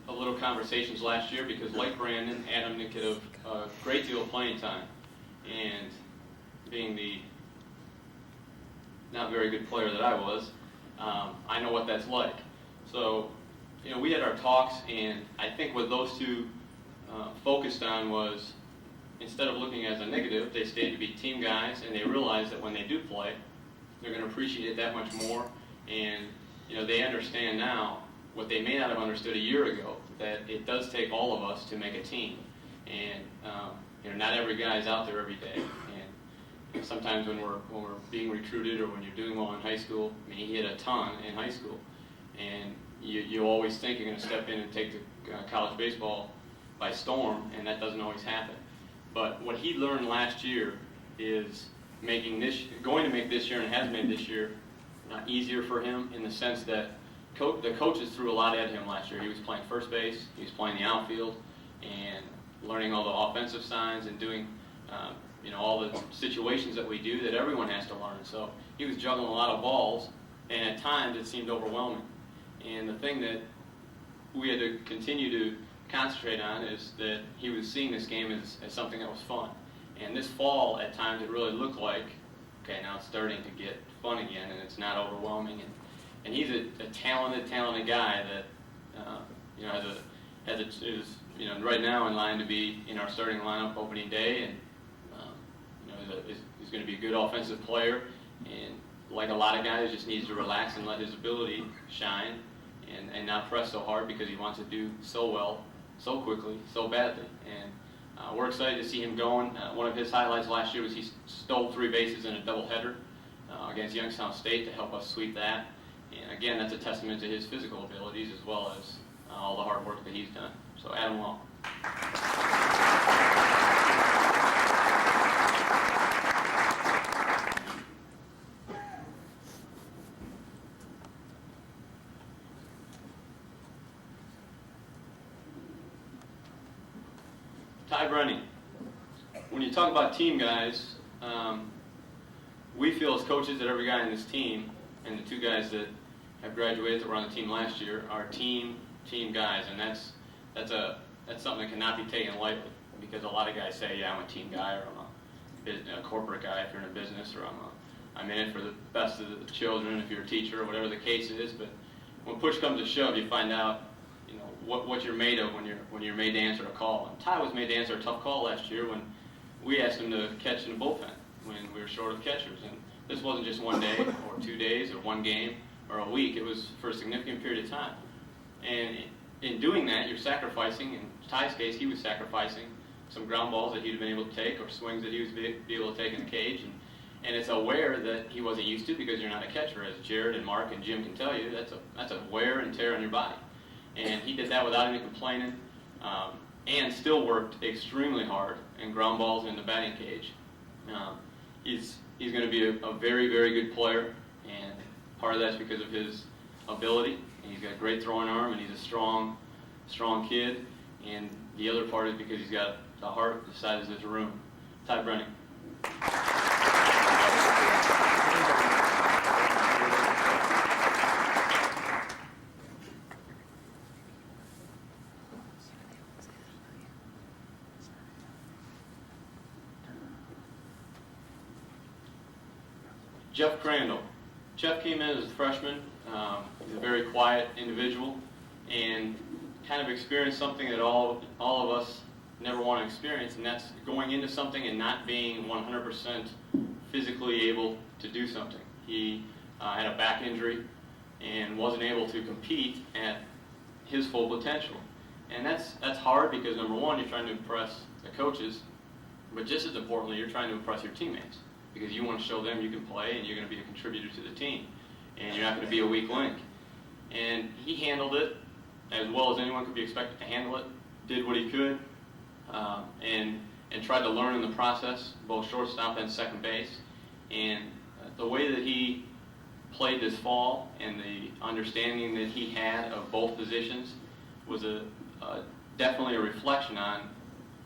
little conversations last year because, like Brandon, Adam didn't get a great deal of playing time. And being the not very good player that I was, I know what that's like. So, we had our talks, and I think what those two focused on was, instead of looking as a negative, they stayed to be team guys, and they realized that when they do play, they're going to appreciate it that much more, And they understand now what they may not have understood a year ago, that it does take all of us to make a team. And not every guy is out there every day. And sometimes when we're being recruited or when you're doing well in high school, I mean, he hit a ton in high school, and you always think you're going to step in and take the college baseball by storm, and that doesn't always happen. But what he learned last year is going to make this year, and has made this year, easier for him, in the sense that the coaches threw a lot at him last year. He was playing first base, he was playing the outfield, and learning all the offensive signs and doing all the situations that we do that everyone has to learn. So he was juggling a lot of balls, and at times it seemed overwhelming. And the thing that we had to continue to concentrate on is that he was seeing this game as something that was fun. And this fall, at times, it really looked like, okay, now it's starting to get fun again, and it's not overwhelming. And he's a talented guy that is right now in line to be in our starting lineup opening day, and he's going to be a good offensive player, and like a lot of guys, just needs to relax and let his ability shine, and not press so hard, because he wants to do so well, so quickly, so badly. And we're excited to see him going. One of his highlights last year was he stole 3 bases in a doubleheader against Youngstown State to help us sweep that. And again, that's a testament to his physical abilities as well as all the hard work that he's done. So Adam Long. Ty Brenning. When you talk about team guys, we feel as coaches that every guy in this team, and the 2 guys that have graduated that were on the team last year, are team guys, and that's something that cannot be taken lightly, because a lot of guys say, yeah, I'm a team guy, or I'm a corporate guy if you're in a business, or I'm in it for the best of the children if you're a teacher, or whatever the case is. But when push comes to shove, you find out what you're made of when you're made to answer a call. And Ty was made to answer a tough call last year when we asked him to catch in the bullpen when we were short of catchers. And this wasn't just one day or 2 days or one game or a week. It was for a significant period of time. And in doing that, you're sacrificing. In Ty's case, he was sacrificing some ground balls that he'd have been able to take, or swings that he was be able to take in the cage. And it's a wear that he wasn't used to, because you're not a catcher. As Jared and Mark and Jim can tell you, that's a wear and tear on your body. And he did that without any complaining, and still worked extremely hard and ground balls in the batting cage. He's going to be a very, very good player, and part of that's because of his ability. And he's got a great throwing arm, and he's a strong kid. And the other part is because he's got the heart the size of this room. Ty Brenning. Jeff Crandall. Jeff came in as a freshman. He's a very quiet individual, and kind of experienced something that all of us never want to experience, and that's going into something and not being 100% physically able to do something. He had a back injury and wasn't able to compete at his full potential. And that's hard, because number one, you're trying to impress the coaches, but just as importantly, you're trying to impress your teammates, because you want to show them you can play and you're going to be a contributor to the team, and you're not going to be a weak link. And he handled it as well as anyone could be expected to handle it, did what he could, and tried to learn in the process, both shortstop and second base. And the way that he played this fall and the understanding that he had of both positions was definitely a reflection on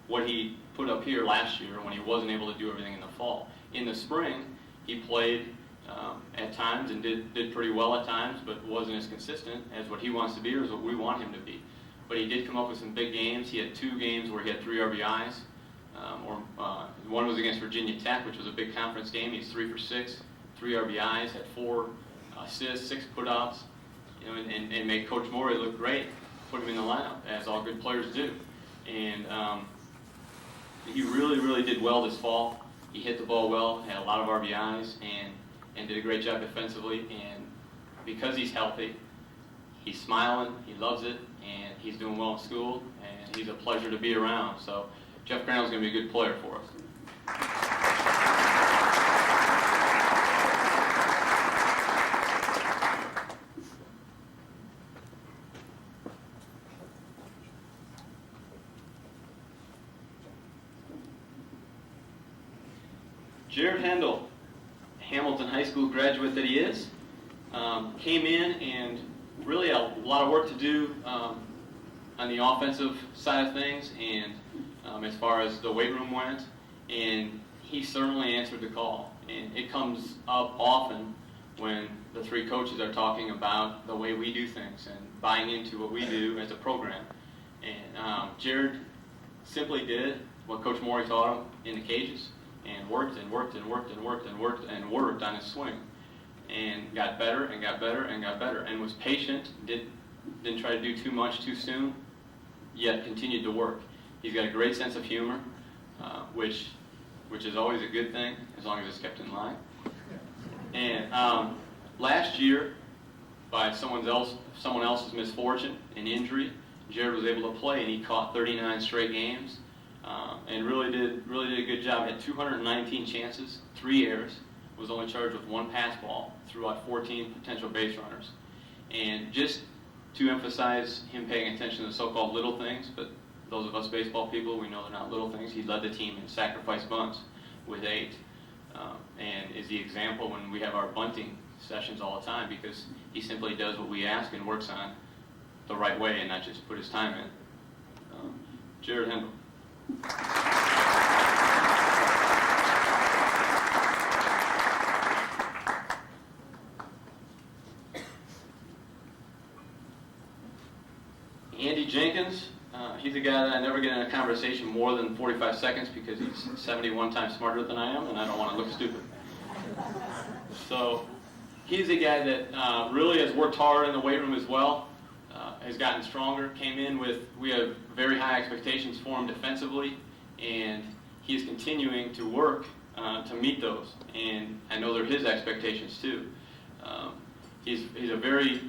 what he put up here last year when he wasn't able to do everything in the fall. In the spring, he played at times and did pretty well at times, but wasn't as consistent as what he wants to be or as what we want him to be. But he did come up with some big games. He had 2 games where he had 3 RBIs. One was against Virginia Tech, which was a big conference game. He's 3 for 6, 3 RBIs, had 4 assists, 6 putouts, and made Coach Morey look great. Put him in the lineup, as all good players do. And he really, really did well this fall. He hit the ball well, had a lot of RBIs, and did a great job defensively. And because he's healthy, he's smiling, he loves it, and he's doing well in school, and he's a pleasure to be around. So Jeff Granel's going to be a good player for us. Jared Hendel, Hamilton High School graduate that he is, came in and really a lot of work to do on the offensive side of things, and as far as the weight room went, and he certainly answered the call. And it comes up often when the three coaches are talking about the way we do things and buying into what we do as a program. And Jared simply did what Coach Morey taught him in the cages, and worked and worked and worked and worked and worked and worked on his swing, and got better and got better and got better, and was patient, didn't try to do too much too soon, yet continued to work. He's got a great sense of humor, which is always a good thing as long as it's kept in line. And last year, by someone else's misfortune and injury, Jared was able to play, and he caught 39 straight games. And really did a good job. Had 219 chances, 3 errors, was only charged with 1 pass ball, threw out 14 potential base runners. And just to emphasize him paying attention to the so-called little things, but those of us baseball people, we know they're not little things. He led the team in sacrifice bunts with 8, and is the example when we have our bunting sessions all the time, because he simply does what we ask and works on the right way and not just put his time in. Jared Hendel. Andy Jenkins, he's a guy that I never get in a conversation more than 45 seconds because he's 71 times smarter than I am, and I don't want to look stupid. So he's a guy that really has worked hard in the weight room as well. Has gotten stronger, came in with, we have very high expectations for him defensively, and he is continuing to work to meet those, and I know they're his expectations too. He's a very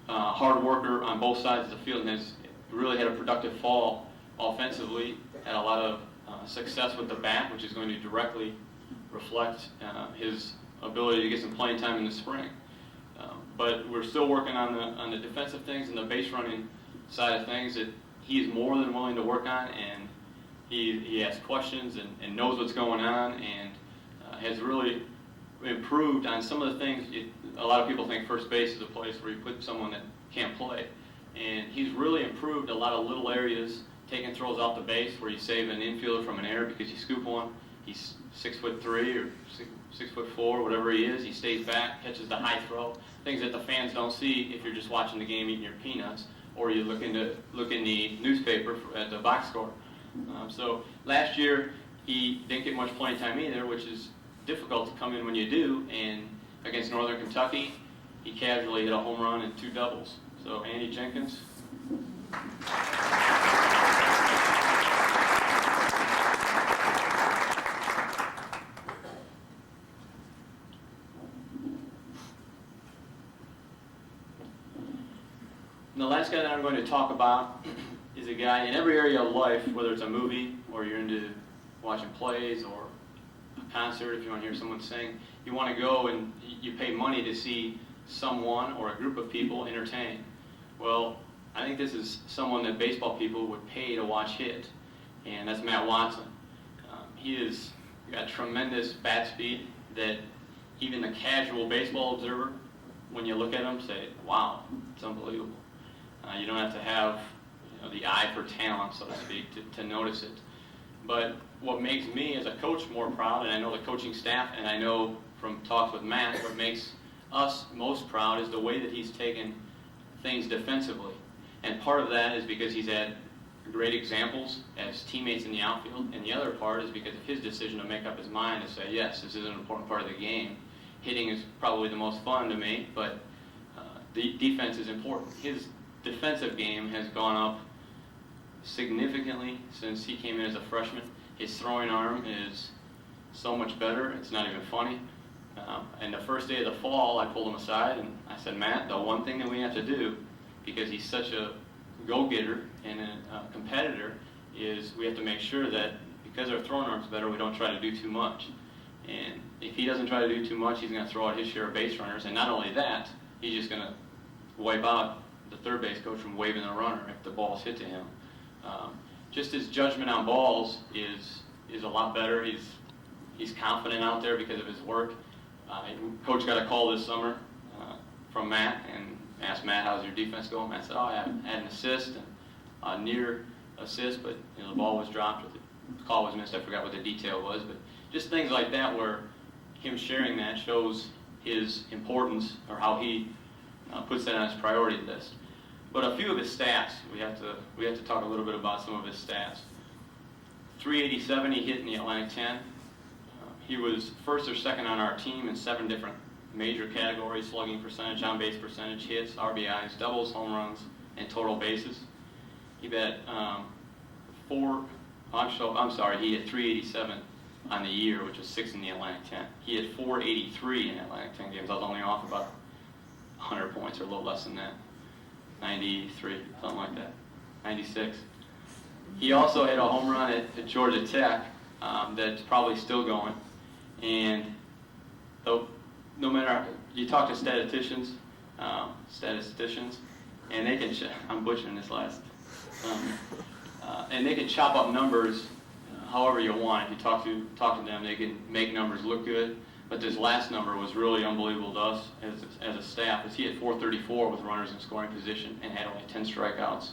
hard worker on both sides of the field, and has really had a productive fall offensively, had a lot of success with the bat, which is going to directly reflect his ability to get some playing time in the spring. But we're still working on the defensive things and the base running side of things that he's more than willing to work on, and he asks questions and knows what's going on, and has really improved on some of the things. A lot of people think first base is a place where you put someone that can't play, and he's really improved a lot of little areas, taking throws off the base where you save an infielder from an error because you scoop one. He's 6'3" or 6'4", whatever he is. He stays back, catches the high throw, things that the fans don't see if you're just watching the game eating your peanuts, or you look in the newspaper at the box score. So last year he didn't get much playing time either, which is difficult to come in when you do. And against Northern Kentucky, he casually hit a home run and 2 doubles. So Andy Jenkins. And the last guy that I'm going to talk about is a guy in every area of life, whether it's a movie or you're into watching plays or a concert, if you want to hear someone sing, you want to go and you pay money to see someone or a group of people entertain. Well, I think this is someone that baseball people would pay to watch hit, and that's Matt Watson. He has got tremendous bat speed that even the casual baseball observer, when you look at him, say, wow, it's unbelievable. You don't have to have the eye for talent, so to speak, to notice it. But what makes me as a coach more proud, and I know the coaching staff, and I know from talks with Matt, what makes us most proud is the way that he's taken things defensively. And part of that is because he's had great examples as teammates in the outfield, and the other part is because of his decision to make up his mind to say, yes, this is an important part of the game. Hitting is probably the most fun to me, but the defense is important. His defensive game has gone up significantly since he came in as a freshman. His throwing arm is so much better, it's not even funny. And the first day of the fall, I pulled him aside and I said, Matt, the one thing that we have to do, because he's such a go-getter and a competitor, is we have to make sure that because our throwing arm's better, we don't try to do too much. And if he doesn't try to do too much, he's going to throw out his share of base runners. And not only that, he's just going to wipe out the third base coach from waving the runner if the ball's hit to him. Just his judgment on balls is a lot better. He's confident out there because of his work. Coach got a call this summer from Matt and asked Matt, how's your defense going? Matt said, oh, I had an assist and a near assist, but the ball was dropped, or the call was missed. I forgot what the detail was, but just things like that where him sharing that shows his importance or how he puts that on his priority list. But a few of his stats, we have to talk a little bit about some of his stats. 387 he hit in the Atlantic 10. He was first or second on our team in 7 different major categories: slugging percentage, on-base percentage, hits, RBIs, doubles, home runs, and total bases. He hit he hit 387 on the year, which was 6 in the Atlantic 10. He had 483 in Atlantic 10 games. I was only off about 100 points or a little less than that. 93, something like that. 96. He also hit a home run at Georgia Tech that's probably still going. And though, no matter, you talk to statisticians, and they can, I'm butchering this last, and they can chop up numbers however you want. If you talk to them, they can make numbers look good. But this last number was really unbelievable to us as a staff, as he had 434 with runners in scoring position and had only 10 strikeouts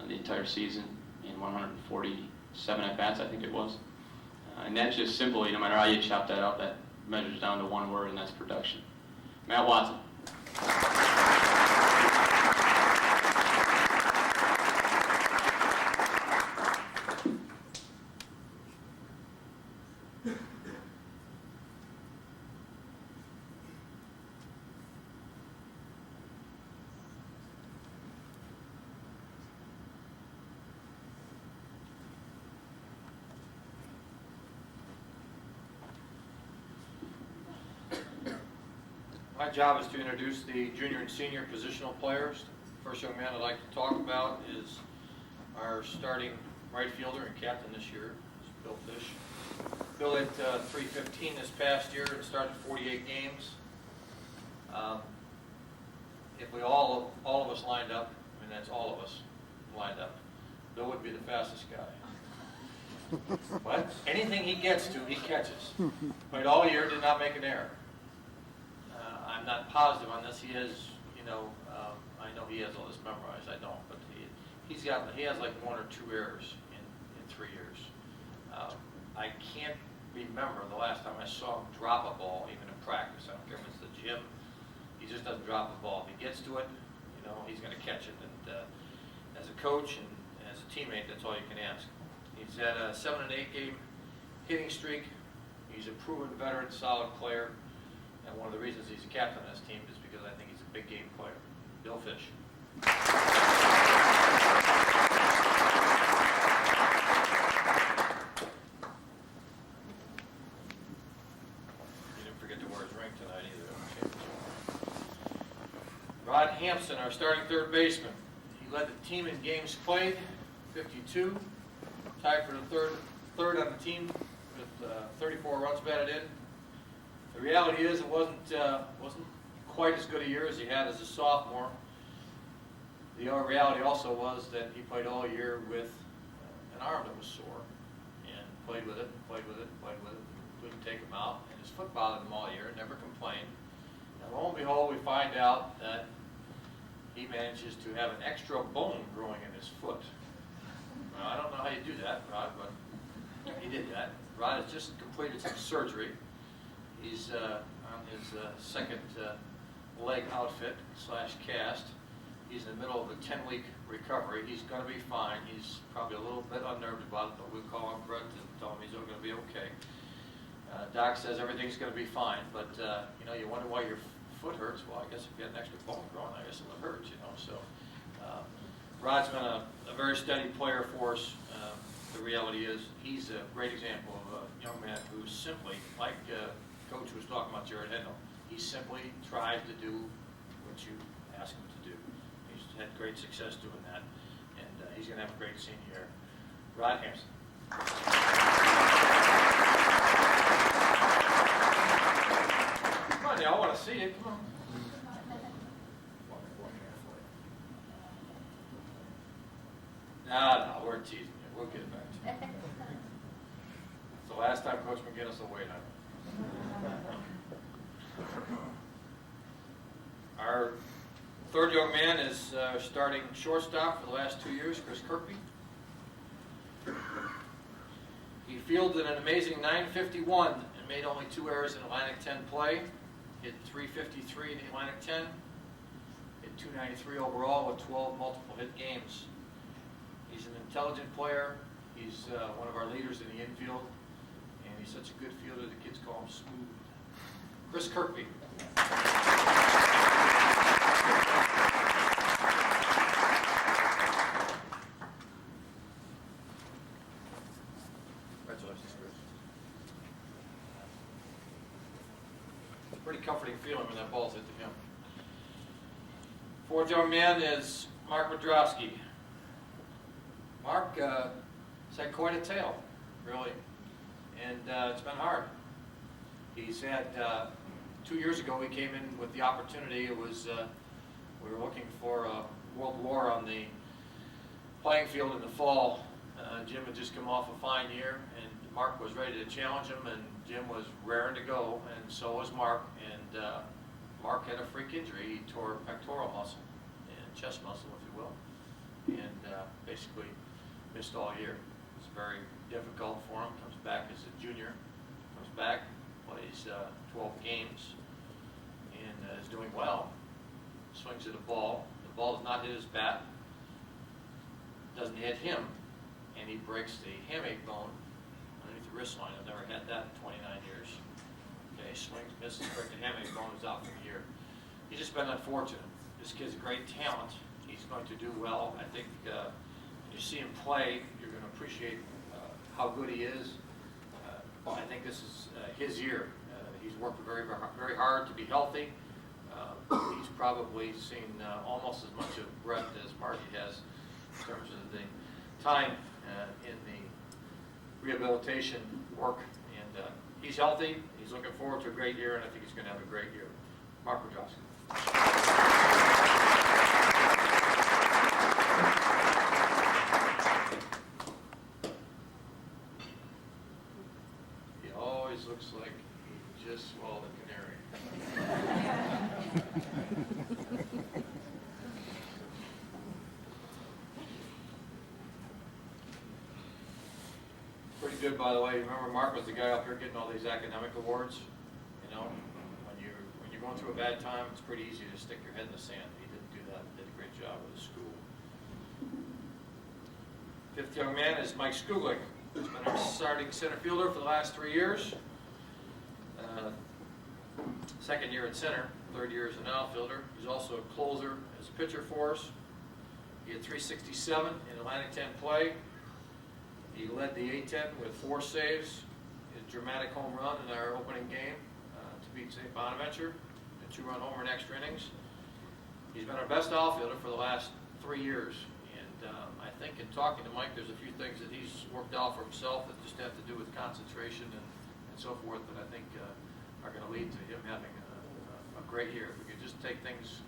the entire season in 147 at-bats, I think it was. And that's just simply, no matter how you chop that up, that measures down to one word, and that's production. Matt Watson. My job is to introduce the junior and senior positional players. First young man I'd like to talk about is our starting right fielder and captain this year, Bill Fish. Bill hit .315 this past year and started 48 games. If we all of us lined up, I mean that's all of us lined up, Bill would be the fastest guy. But anything he gets to, he catches. Played all year, did not make an error. I'm not positive on this. He has, I know he has all this memorized. I don't, but he has like 1 or 2 errors in 3 years. I can't remember the last time I saw him drop a ball, even in practice. I don't care if it's the gym. He just doesn't drop the ball. If he gets to it, he's going to catch it. And as a coach and as a teammate, that's all you can ask. He's had a 7 and 8 game hitting streak. He's a proven veteran, solid player. And one of the reasons he's a captain on this team is because I think he's a big game player. Bill Fish. He didn't forget to wear his ring tonight either. Rod Hampson, our starting third baseman. He led the team in games played, 52. Tied for the third on the team with 34 runs batted in. The reality is it wasn't quite as good a year as he had as a sophomore. The reality also was that he played all year with an arm that was sore, and played with it, couldn't take him out, and his foot bothered him all year, never complained. And lo and behold, we find out that he manages to have an extra bone growing in his foot. Now, I don't know how you do that, Rod, but he did that. Rod has just completed some surgery. He's on his second leg outfit / cast. He's in the middle of a 10-week recovery. He's going to be fine. He's probably a little bit unnerved about it, but we'll call him Brett and tell him he's going to be okay. Doc says everything's going to be fine, but you wonder why your foot hurts. Well, I guess if you had an extra bone growing, I guess it would hurt, So Rod's been a very steady player for us. The reality is he's a great example of a young man who's simply, like coach was talking about Jared Hendel. He simply tries to do what you ask him to do. He's had great success doing that, and he's going to have a great senior year. Rod Hampson. Come on, y'all, I want to see it. Come on. No, we're teasing you. We'll get it back to you. It's the last time Coach McGinnis will wait on it. Our third young man is starting shortstop for the last 2 years, Chris Kirkby. He fielded an amazing .951 and made only 2 errors in Atlantic 10 play. Hit .353 in the Atlantic 10. Hit .293 overall with 12 multiple hit games. He's an intelligent player. He's one of our leaders in the infield. And he's such a good fielder, the kids call him Smooth. Chris Kirkby. Congratulations, Chris. It's a pretty comforting feeling when that ball's hit to him. Fourth young man is Mark Wodrowski. Mark has had quite a tale, really, and it's been hard. He's had, 2 years ago he came in with the opportunity. It was, we were looking for a world war on the playing field in the fall. Jim had just come off a fine year, and Mark was ready to challenge him, and Jim was raring to go, and so was Mark. And Mark had a freak injury. He tore pectoral muscle and chest muscle, if you will, and basically missed all year. It's very difficult for him. Comes back as a junior, comes back, plays 12 games, and is doing well. Swings at a ball. The ball does not hit his bat. Doesn't hit him, and he breaks the hamate bone underneath the wrist line. I've never had that in 29 years. Okay, swings, misses, breaks the hamate bone, is out for the year. He's just been unfortunate. This kid's a great talent. He's going to do well. I think when you see him play, you're going to appreciate how good he is. I think this is his year. He's worked very, very hard to be healthy. He's probably seen almost as much of Brett as Marty has in terms of the time in the rehabilitation work. And he's healthy. He's looking forward to a great year, and I think he's going to have a great year. Mark Wodrowski. He always looks like he just swallowed a canary. Pretty good, by the way. Remember, Mark was the guy up here getting all these academic awards. You know, when you're going through a bad time, it's pretty easy to stick your head in the sand. He didn't do that. He did a great job with his school. Fifth young man is Mike Skuglik. He's been our starting center fielder for the last 3 years. Second year at center, third year as an outfielder. He's also a closer as a pitcher for us. He had .367 in Atlantic 10 play. He led the A-10 with 4 saves. His dramatic home run in our opening game to beat St. Bonaventure, a 2-run homer in extra innings. He's been our best outfielder for the last 3 years. And I think in talking to Mike, there's a few things that he's worked out for himself that just have to do with concentration and so forth that I think are going to lead to him having a great year. If we could just take things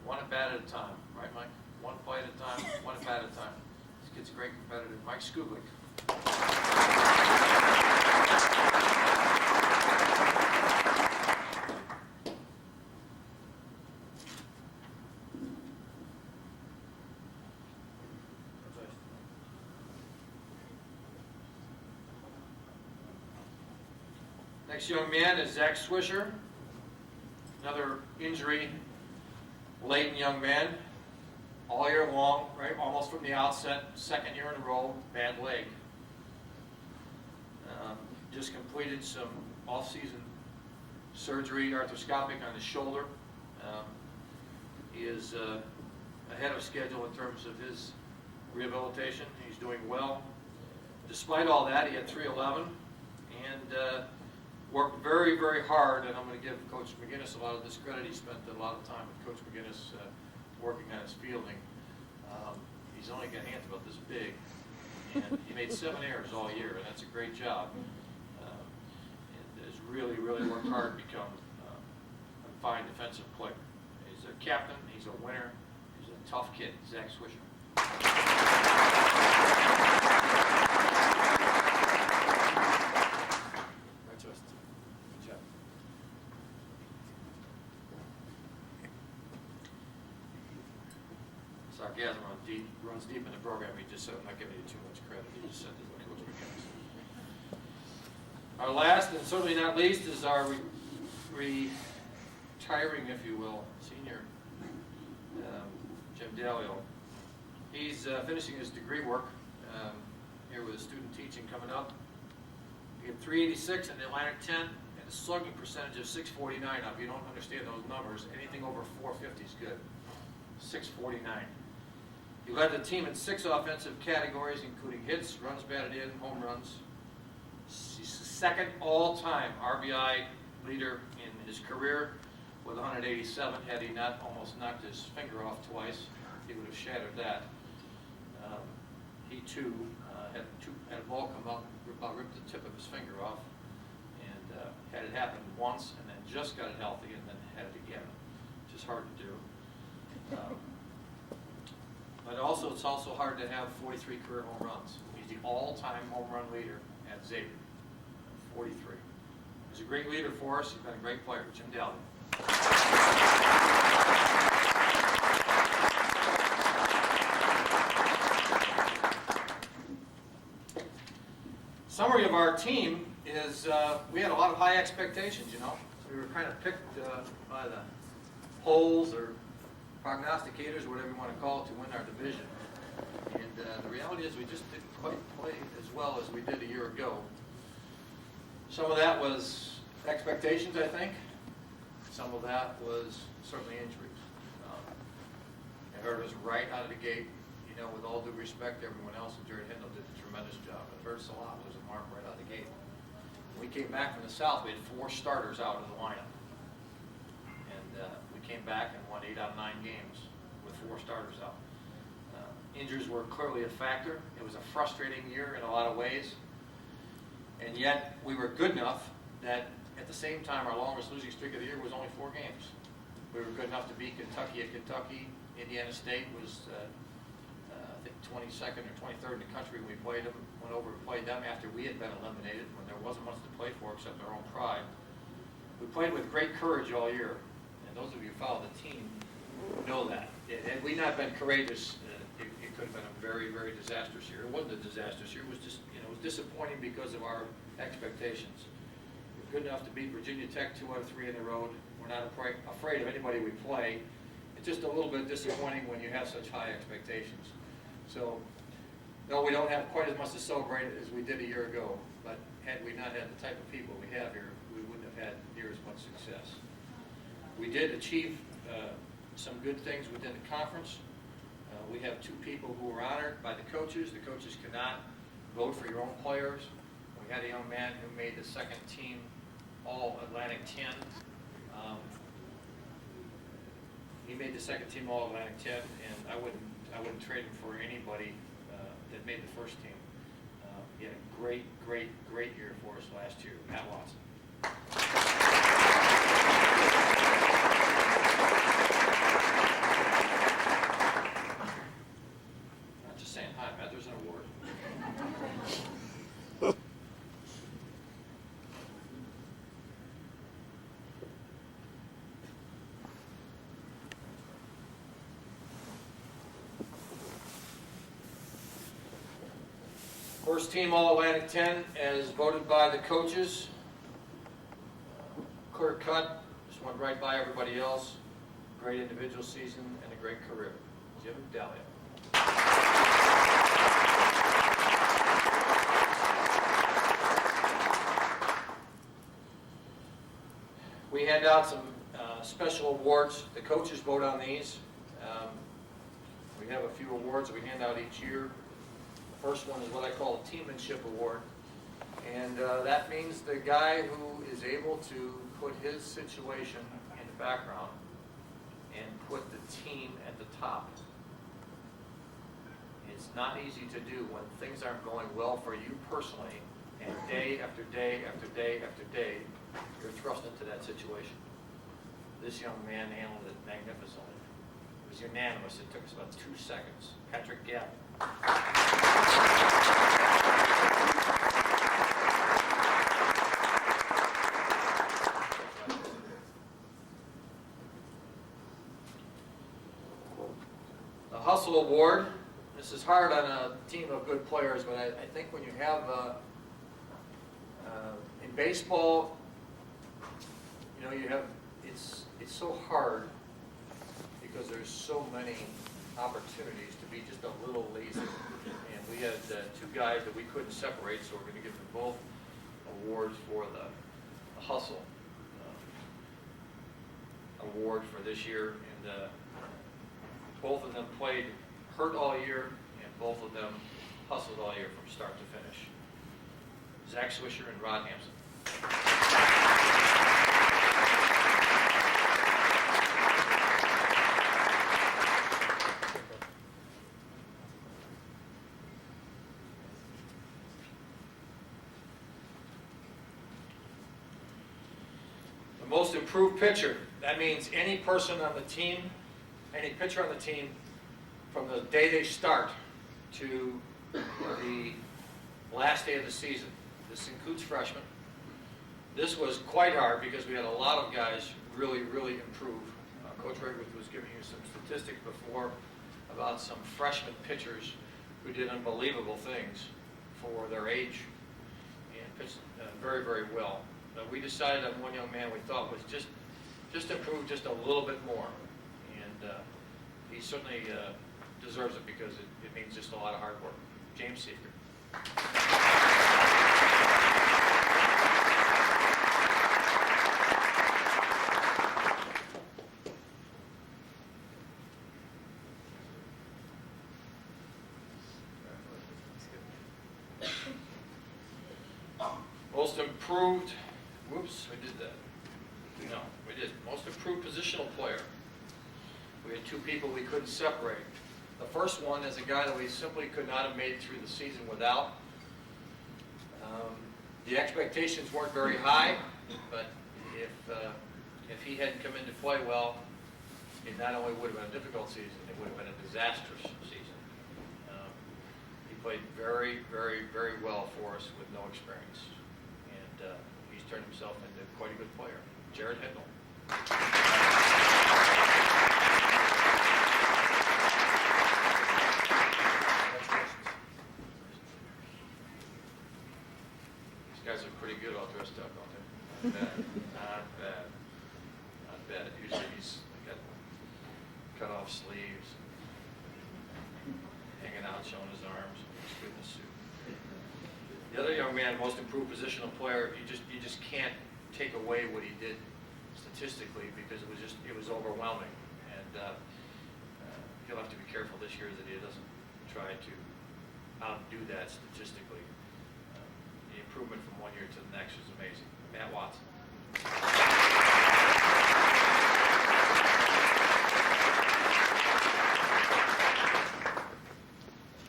one at bat at a time, right, Mike? One play at a time, one at bat at a time. This kid's a great competitor. Mike Skuglik. Next young man is Zach Swisher, another injury-laden young man, all year long, right? Almost from the outset, second year in a row, bad leg. Just completed some off-season surgery, arthroscopic on his shoulder. He is ahead of schedule in terms of his rehabilitation. He's doing well. Despite all that, he had .311, and worked very, very hard, and I'm going to give Coach McGinnis a lot of this credit. He spent a lot of time with Coach McGinnis working on his fielding. He's only got hands about this big, and he made 7 errors all year, and that's a great job. And has really, really worked hard to become a fine defensive player. He's a captain. He's a winner. He's a tough kid, Zach Swisher. Good job. Sarcasm runs deep in the program. He just said, I'm not giving you too much credit. He just said that Coach McGinnis. Our last and certainly not least is our retiring, if you will, senior, Jim Dalio. He's finishing his degree work here with student teaching coming up. He had 386 in the Atlantic 10 and a slugging percentage of 649. Now, if you don't understand those numbers, anything over 450 is good. 649. He led the team in 6 offensive categories, including hits, runs batted in, home runs. He's the second all-time RBI leader in his career with 187. Had he not almost knocked his finger off twice, he would have shattered that. He too had a ball come up, about ripped the tip of his finger off, and had it happen once, and then just got it healthy, and then had it again, which is hard to do. But also, it's also hard to have 43 career home runs. He's the all-time home run leader at Xavier, 43. He's a great leader for us. He's been a great player, Jim Dalio. Summary of our team is we had a lot of high expectations, you know. We were kind of picked by the polls or prognosticators, whatever you want to call it, to win our division. And the reality is we just didn't quite play as well as we did a year ago. Some of that was expectations, I think. Some of that was certainly injuries. It hurt us right out of the gate. You know, with all due respect to everyone else, and Jared Hindle did a tremendous job. It hurts a lot losing Mark right out of the gate. When we came back from the South, we had 4 starters out of the lineup. And we came back and won 8 out of 9 games with 4 starters out. Injuries were clearly a factor. It was a frustrating year in a lot of ways. And yet, we were good enough that at the same time, our longest losing streak of the year was only 4 games. We were good enough to beat Kentucky at Kentucky. Indiana State was, I think, 22nd or 23rd in the country when we played them. Went over and played them after we had been eliminated, when there wasn't much to play for except our own pride. We played with great courage all year. And those of you who follow the team know that. Had we not been courageous, it could have been a very, very disastrous year. It wasn't a disastrous year. It was just, you know, it was disappointing because of our expectations. We're good enough to beat Virginia Tech 2 out of 3 in the road. We're not afraid of anybody we play. It's just a little bit disappointing when you have such high expectations. So, no, we don't have quite as much to celebrate as we did a year ago. But had we not had the type of people we have here, we wouldn't have had near as much success. We did achieve some good things within the conference. We have 2 people who were honored by the coaches. The coaches cannot vote for your own players. We had a young man who made the 2nd team All-Atlantic 10. He made the 2nd team All-Atlantic 10, and I wouldn't trade him for anybody that made the 1st team. He had a great, great, great year for us last year, Matt Watson. Not just saying hi, Matt. There's an award. First team All-Atlantic 10 as voted by the coaches. Clear cut, just went right by everybody else. Great individual season and a great career. Jim Dalio. We hand out some special awards. The coaches vote on these. We have a few awards we hand out each year. The first one is what I call a Teammanship Award. And that means the guy who is able to put his situation in the background and put the team at the top. It's not easy to do when things aren't going well for you personally, and day after day after day after day, you're thrust into that situation. This young man handled it magnificently. It was unanimous. It took us about 2 seconds. Patrick Gabb. The Hustle Award. This is hard on a team of good players, but I think when you have, in baseball, you know, you have, it's so hard because there's so many opportunities to be just a little lazy. And we had 2 guys that we couldn't separate, so we're going to give them both awards for the Hustle award for this year. And both of them played hurt all year, and both of them hustled all year from start to finish. Zach Swisher and Rod Hampson. The most improved pitcher. That means any person on the team, any pitcher on the team, from the day they start to the last day of the season. This includes freshmen. This was quite hard because we had a lot of guys really, really improve. Coach Redwood was giving you some statistics before about some freshman pitchers who did unbelievable things for their age and pitched very, very well. But we decided on one young man we thought was just improved just a little bit more. And he certainly deserves it because it means just a lot of hard work. James Seeker. Most improved, whoops, we did that. No, we did. Most improved positional player. We had 2 people we couldn't separate. The first one is a guy that we simply could not have made it through the season without. The expectations weren't very high, but if he hadn't come in to play well, it not only would have been a difficult season, it would have been a disastrous season. He played very, very, very well for us with no experience. And he's turned himself into quite a good player. Jared Hednell. These guys are pretty good all dressed up, aren't they? Not bad. Not bad. Not bad. Usually he's got cut off sleeves, hanging out, showing his arms. Looks good in the suit. The other young man, most improved positional player, you just can't take away what he did statistically because it was overwhelming. And he'll have to be careful this year that he doesn't try to outdo that statistically. The improvement from one year to the next is amazing. Matt Watson.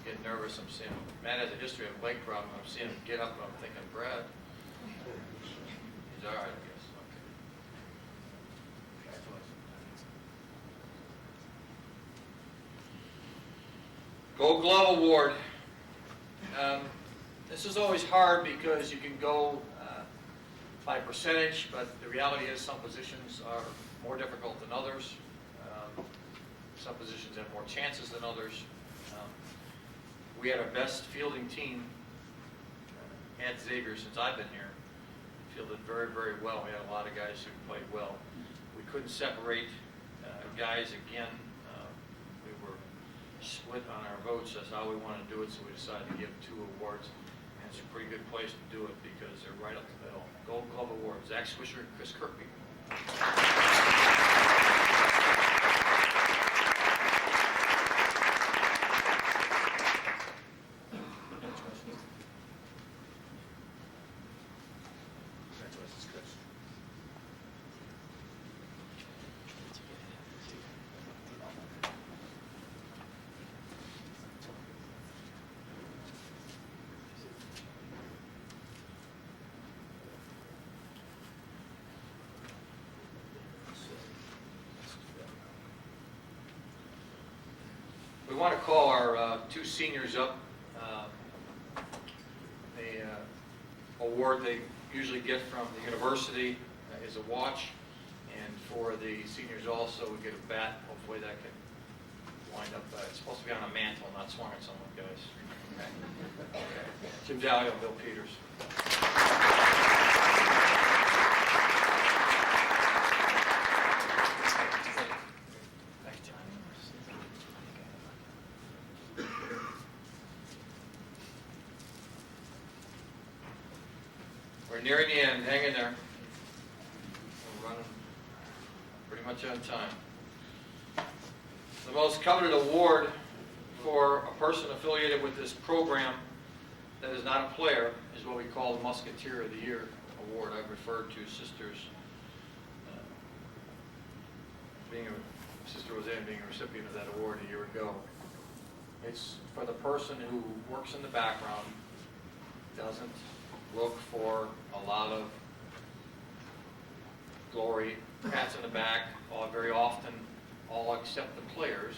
Getting nervous, I'm seeing him. Matt has a history of leg problem. I'm seeing him get up and I'm thinking, Brad, he's all right, I guess. Okay. Gold Glove Award. This is always hard because you can go by percentage, but the reality is some positions are more difficult than others. Some positions have more chances than others. We had our best fielding team at Xavier since I've been here. Fielded very, very well. We had a lot of guys who played well. We couldn't separate guys again. We were split on our votes. That's how we wanted to do it, so we decided to give 2 awards. And it's a pretty good place to do it because they're right up the middle. Gold Glove Award, Zach Swisher and Chris Kirkby. want to call our two seniors up. The award they usually get from the university is a watch, and for the seniors also we get a bat. Hopefully that can wind up. It's supposed to be on a mantle, not swung at someone, guys. Okay. Jim Dallio, Bill Peters. We're nearing the end. Hang in there. We're running pretty much on time. The most coveted award for a person affiliated with this program that is not a player is what we call the Musketeer of the Year award. I've referred to Sister Roseanne being a recipient of that award a year ago. It's for the person who works in the background, doesn't look for a lot of glory, pats on the back, very often all except the players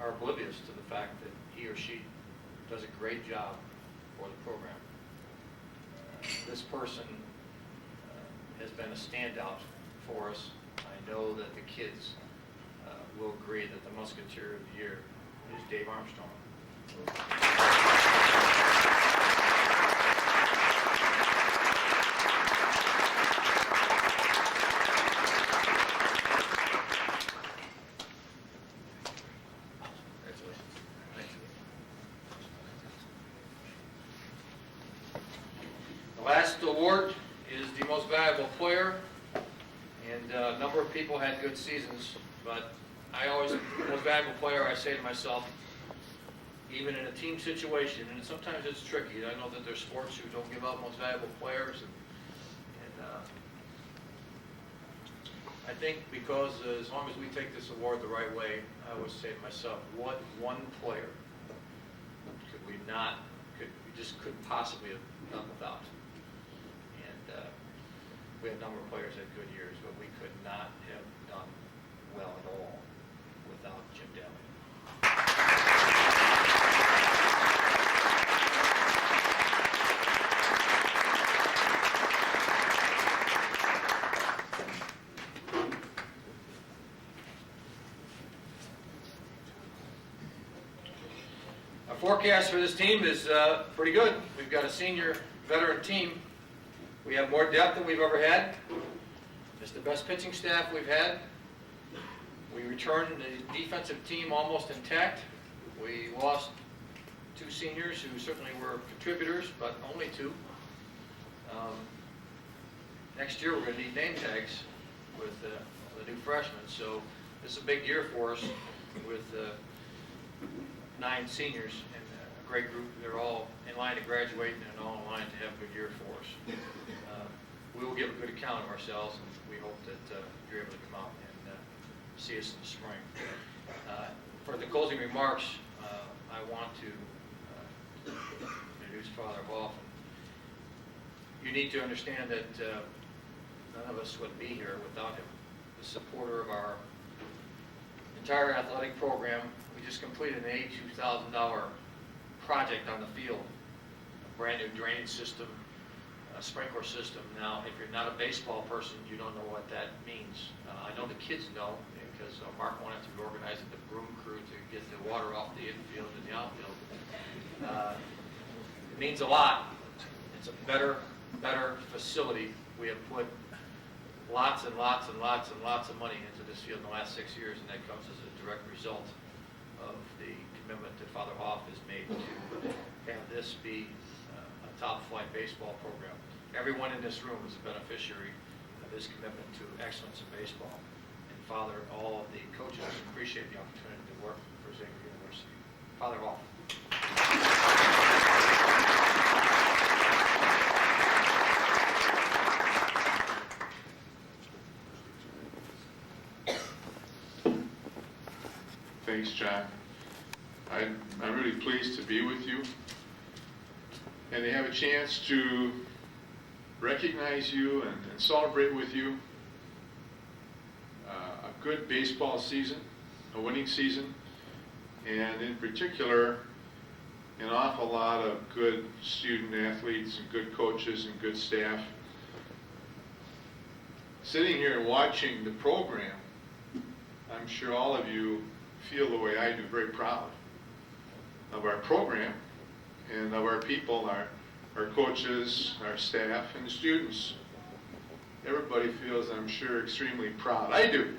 are oblivious to the fact that he or she does a great job for the program. This person has been a standout for us. I know that the kids will agree that the Musketeer of the Year is Dave Armstrong. The last award is the most valuable player, and a number of people had good seasons, but I always, the most valuable player, I say to myself, even in a team situation, and sometimes it's tricky. I know that there's sports who don't give out most valuable players, and I think because as long as we take this award the right way, I always say to myself, what one player could we just couldn't possibly have done without? And we had a number of players had good years, but we could not have done well at all without Jim Dallio. Our forecast for this team is pretty good. We've got a senior veteran team. We have more depth than we've ever had. It's the best pitching staff we've had. We returned the defensive team almost intact. We lost two seniors who certainly were contributors, but only two. Next year we're going to need name tags with the new freshmen, so this is a big year for us with 9 seniors and a great group. They're all in line to graduate and all in line to have a good year for us. We will give a good account of ourselves, and we hope that you're able to come out and see us in the spring. For the closing remarks, I want to introduce Father Hoff. You need to understand that none of us would be here without him. The supporter of our entire athletic program. We just completed an $82,000 project on the field, a brand new drainage system, a sprinkler system. Now, if you're not a baseball person, you don't know what that means. I know the kids know because Mark wanted to organize the broom crew to get the water off the infield and the outfield. It means a lot. It's a better facility. We have put lots and lots and lots and lots of money into this field in the last 6 years, and that comes as a direct result of the commitment that Father Hoff has made to have this be a top-flight baseball program. Everyone in this room is a beneficiary of his commitment to excellence in baseball. And Father, all of the coaches appreciate the opportunity to work for Xavier University. Father Hoff. Thanks, Jack. I'm really pleased to be with you and to have a chance to recognize you and celebrate with you a good baseball season a winning season, and in particular, an awful lot of good student athletes and good coaches and good staff. Sitting here and watching the program, I'm sure all of you feel the way I do, very proud of our program and of our people, our coaches, our staff, and students. Everybody feels, I'm sure, extremely proud. I do.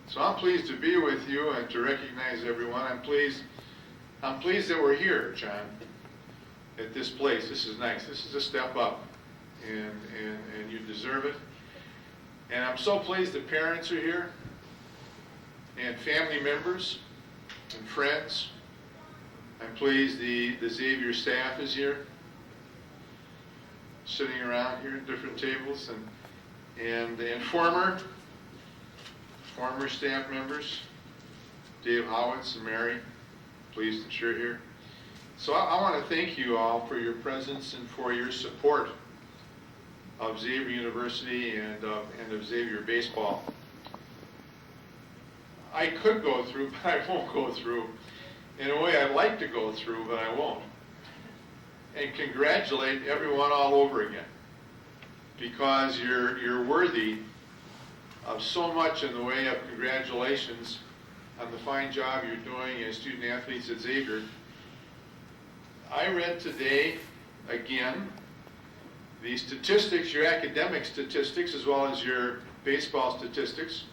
So I'm pleased to be with you and to recognize everyone. I'm pleased that we're here, John, at this place. This is nice. This is a step up, and you deserve it. And I'm so pleased that parents are here, and family members, and friends. I'm pleased the Xavier staff is here, sitting around here at different tables, and former staff members, Dave Howitz and Mary, pleased that you're here. So I want to thank you all for your presence and for your support of Xavier University and of Xavier baseball. I could go through, but I won't go through. In a way I'd like to go through, but I won't. And congratulate everyone all over again, because you're worthy of so much in the way of congratulations on the fine job you're doing as student athletes at Xavier. I read today, again, the statistics, your academic statistics, as well as your baseball statistics.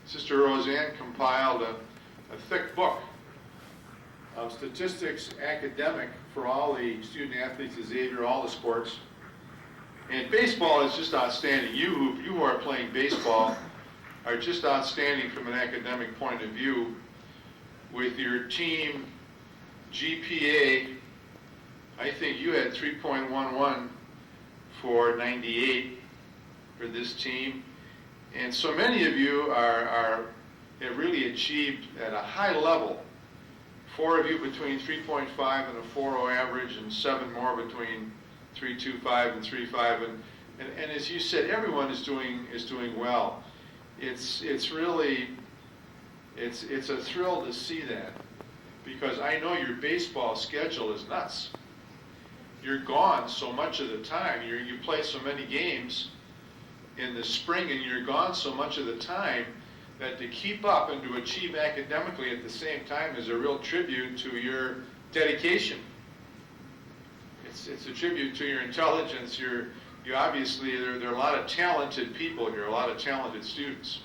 Sister Roseanne compiled a thick book of statistics, academic, for all the student athletes at Xavier, all the sports. And baseball is just outstanding. You who are playing baseball are just outstanding from an academic point of view. With your team GPA, I think you had 3.11 for 98 for this team. And so many of you have really achieved at a high level. 4 of you between 3.5 and a 4.0 average, and 7 more between 3.25 and 3.5. And as you said, everyone is doing well. It's really a thrill to see that, because I know your baseball schedule is nuts. You're gone so much of the time. You play so many games in the spring, and you're gone so much of the time that to keep up and to achieve academically at the same time is a real tribute to your dedication. It's a tribute to your intelligence. You obviously, there are a lot of talented people here, a lot of talented students,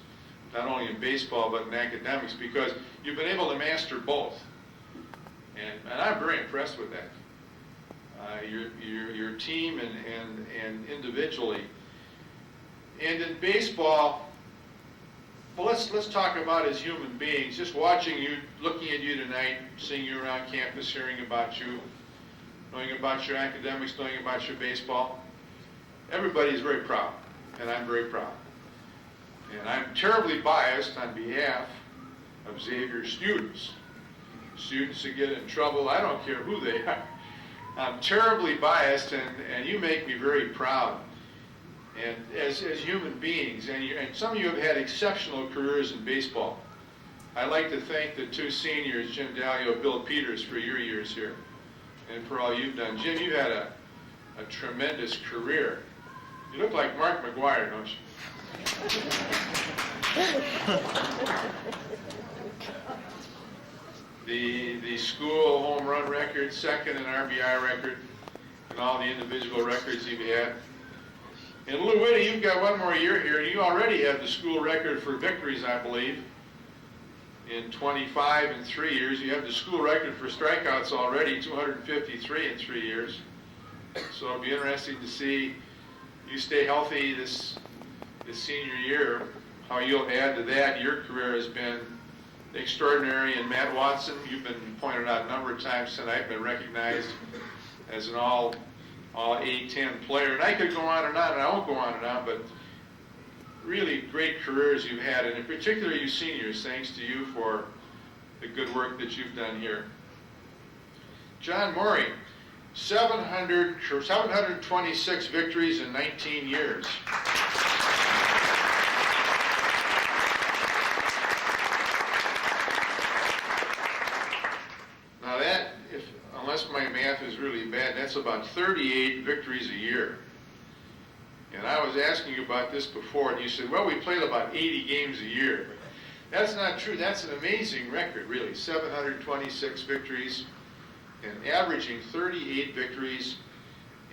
not only in baseball but in academics, because you've been able to master both. And I'm very impressed with that. Your team and individually. And in baseball, well, let's talk about as human beings. Just watching you, looking at you tonight, seeing you around campus, hearing about you, knowing about your academics, knowing about your baseball. Everybody is very proud, and I'm very proud. And I'm terribly biased on behalf of Xavier students. Students that get in trouble, I don't care who they are. I'm terribly biased, and you make me very proud. And as human beings, and some of you have had exceptional careers in baseball. I'd like to thank the 2 seniors, Jim Dalio, Bill Peters, for your years here, and for all you've done. Jim, you've had a tremendous career. You look like Mark McGuire, don't you? The school home run record, second in RBI record, and all the individual records you've had. And Lou Whitty, you've got one more year here, and you already have the school record for victories, I believe. In 25 and 3 years, you have the school record for strikeouts already, 253 in 3 years. So it'll be interesting to see you stay healthy this senior year, how you'll add to that. Your career has been extraordinary. And Matt Watson, you've been pointed out a number of times tonight, been recognized as an all A-10 player. And I could go on and I won't go on and on, but really great careers you've had, and in particular you seniors, thanks to you for the good work that you've done here. John Murray, 726 victories in 19 years. unless my math is really bad, that's about 38 victories a year. And I was asking you about this before, and you said, well, we played about 80 games a year. That's not true. That's an amazing record, really. 726 victories and averaging 38 victories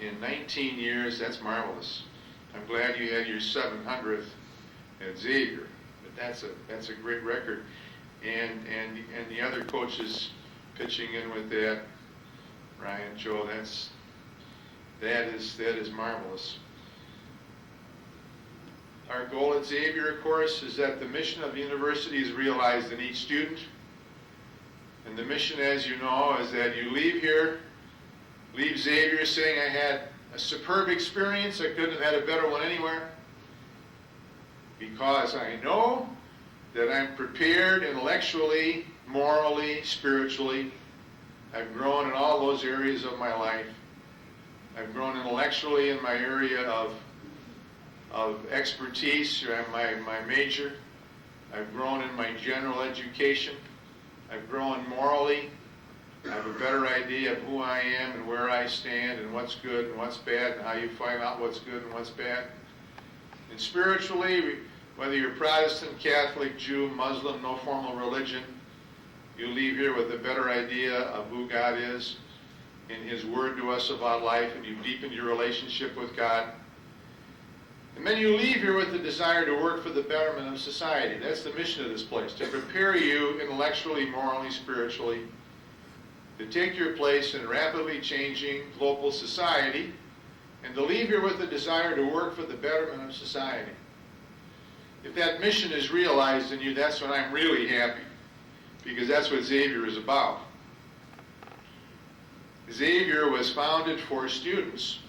in 19 years. That's marvelous. I'm glad you had your 700th at Xavier, but that's a great record. And the other coaches pitching in with that, Ryan, Joe, that is marvelous. Our goal at Xavier, of course, is that the mission of the university is realized in each student. And the mission, as you know, is that you leave Xavier saying, I had a superb experience, I couldn't have had a better one anywhere, because I know that I'm prepared intellectually, morally, spiritually. I've grown in all those areas of my life. I've grown intellectually in my area of expertise, my major. I've grown in my general education. I've grown morally. I have a better idea of who I am and where I stand and what's good and what's bad and how you find out what's good and what's bad. And spiritually, whether you're Protestant, Catholic, Jew, Muslim, no formal religion, you leave here with a better idea of who God is and His Word to us about life, and you've deepened your relationship with God. And then you leave here with the desire to work for the betterment of society. That's the mission of this place, to prepare you intellectually, morally, spiritually, to take your place in rapidly changing global society, and to leave here with the desire to work for the betterment of society. If that mission is realized in you, that's when I'm really happy, because that's what Xavier is about. Xavier was founded for students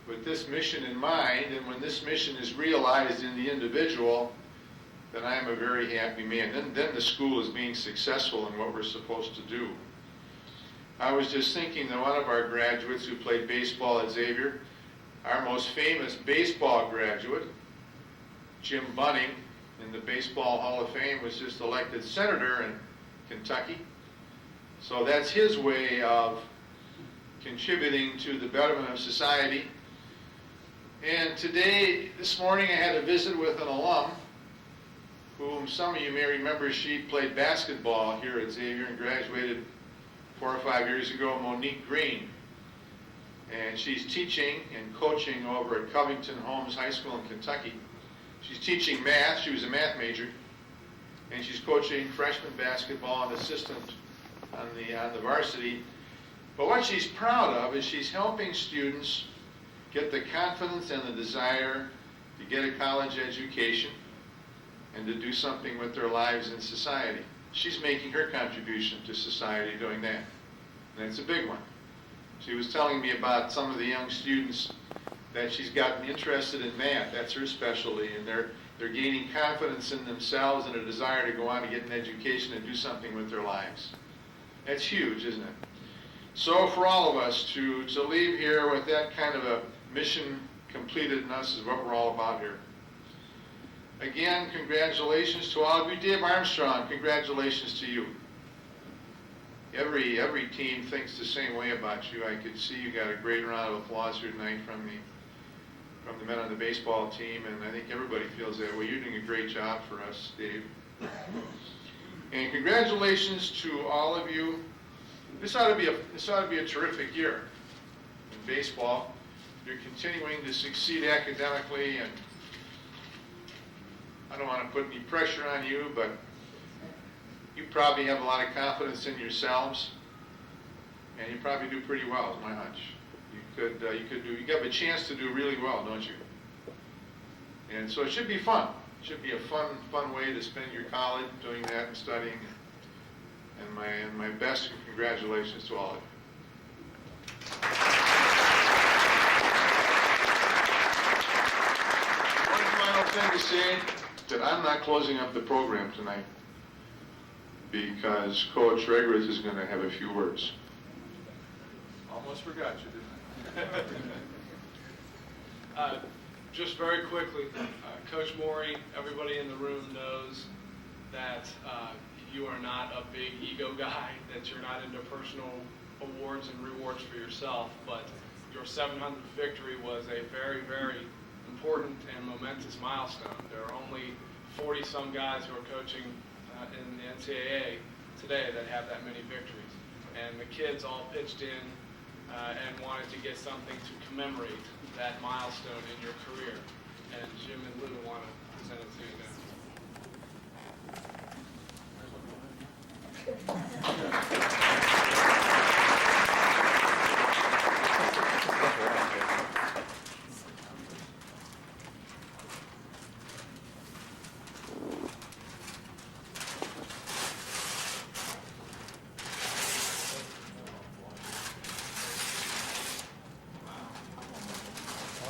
with this mission in mind, and when this mission is realized in the individual, then I am a very happy man. Then the school is being successful in what we're supposed to do. I was just thinking that one of our graduates who played baseball at Xavier, our most famous baseball graduate, Jim Bunning, in the Baseball Hall of Fame, was just elected senator in Kentucky. So that's his way of contributing to the betterment of society. And this morning, I had a visit with an alum whom some of you may remember. She played basketball here at Xavier and graduated 4 or 5 years ago, Monique Green. And she's teaching and coaching over at Covington Holmes High School in Kentucky. She's teaching math. She was a math major. And she's coaching freshman basketball and assistant on the varsity. But what she's proud of is she's helping students get the confidence and the desire to get a college education and to do something with their lives in society. She's making her contribution to society doing that. And it's a big one. She was telling me about some of the young students that she's gotten interested in math. That's her specialty. And they're gaining confidence in themselves and a desire to go on and get an education and do something with their lives. That's huge, isn't it? So for all of us to leave here with that kind of a mission completed in us is what we're all about here. Again, congratulations to all of you. Dave Armstrong, congratulations to you. Every team thinks the same way about you. I could see you got a great round of applause here tonight from the men on the baseball team, and I think everybody feels that way. You're doing a great job for us, Dave. And congratulations to all of you. This ought to be a terrific year in baseball. You're continuing to succeed academically, and I don't want to put any pressure on you, but you probably have a lot of confidence in yourselves, and you probably do pretty well, is my hunch. You have a chance to do really well, don't you? And so it should be fun. It should be a fun way to spend your college doing that and studying. And my best and congratulations to all of you. One final thing to say, that I'm not closing up the program tonight because Coach Regris is going to have a few words. Almost forgot you, didn't I? Just very quickly, Coach Morey, everybody in the room knows that you are not a big ego guy, that you're not into personal awards and rewards for yourself, but your 700th victory was a very, very important and momentous milestone. There are only 40-some guys who are coaching in the NCAA today that have that many victories. And the kids all pitched in and wanted to get something to commemorate that milestone in your career. And Jim and Lou want to present it to you now.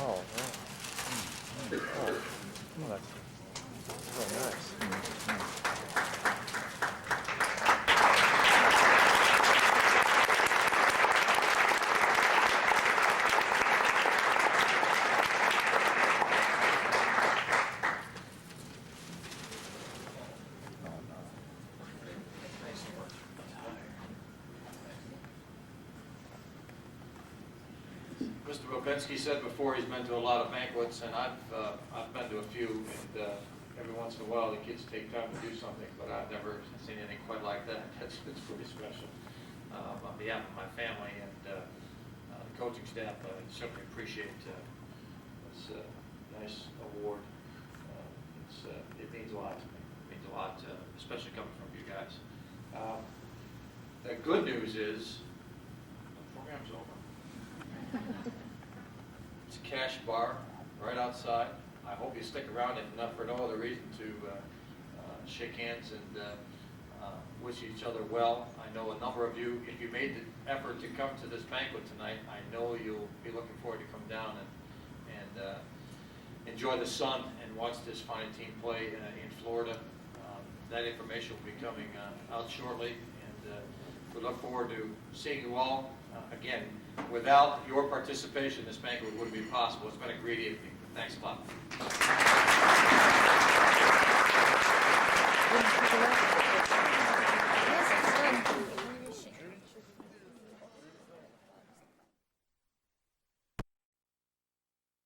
Oh, yeah. Oh, that's very nice. Mr. Bobensky said before he's been to a lot of banquets, and I've been to a few, and every once in a while the kids take time to do something, but I've never seen anything quite like that. It's pretty special. On behalf of my family and the coaching staff, I certainly appreciate this nice award. It means a lot to me. It means a lot, especially coming from you guys. The good news is the program's over. It's a cash bar right outside. I hope you stick around, if not for no other reason, to shake hands and wish each other well. I know a number of you, if you made the effort to come to this banquet tonight, I know you'll be looking forward to come down and enjoy the sun and watch this fine team play in Florida. That information will be coming out shortly, and we look forward to seeing you all again. Without your participation, this banquet wouldn't be possible. It's been a great evening. Thanks a lot.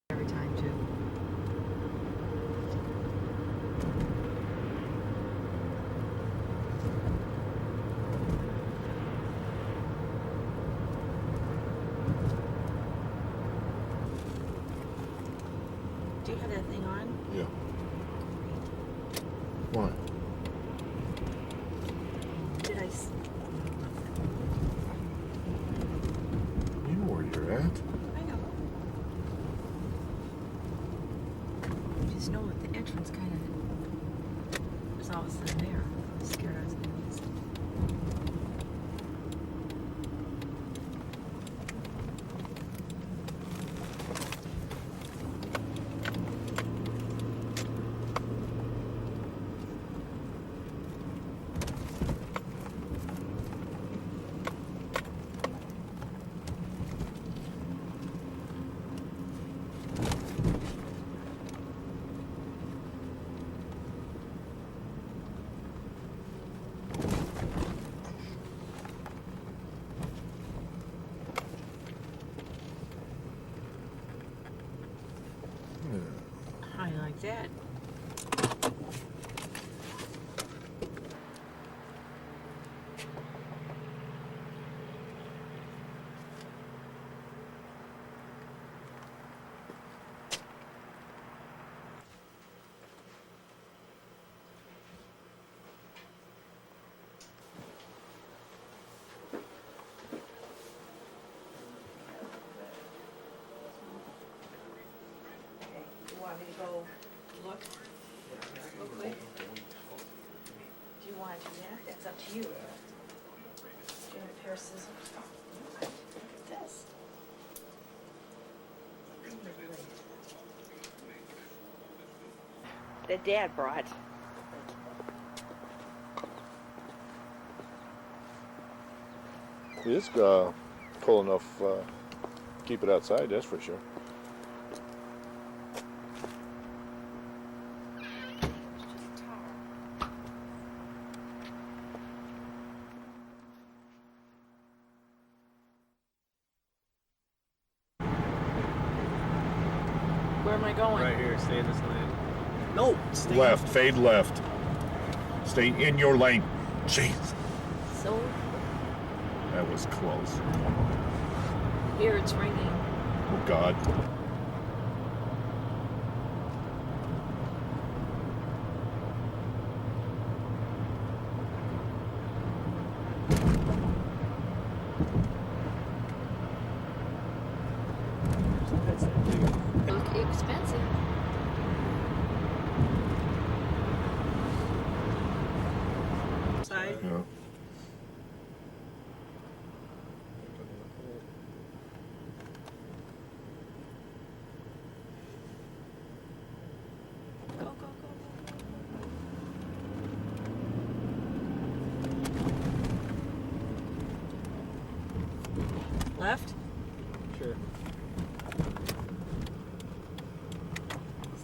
Every time too. Do you have that thing on? Yeah. Why? Did I? You know where you're at. I know. I just know that the entrance kind of was all of a sudden there. I was scared I was going to miss it. How you like that? Okay, you want me to go look real quick? Do you want to do that? That's up to you. Do you have a pair of scissors? Oh, look at this. That Dad brought. It is cold enough. Keep it outside, that's for sure. Where am I going? Right here, stay in this lane. No, stay. Left, fade left. Stay in your lane. Jeez, So that was close. here it's ringing. Oh God. Look expensive. Side. Yeah. Go, go, go, go. Left? Sure.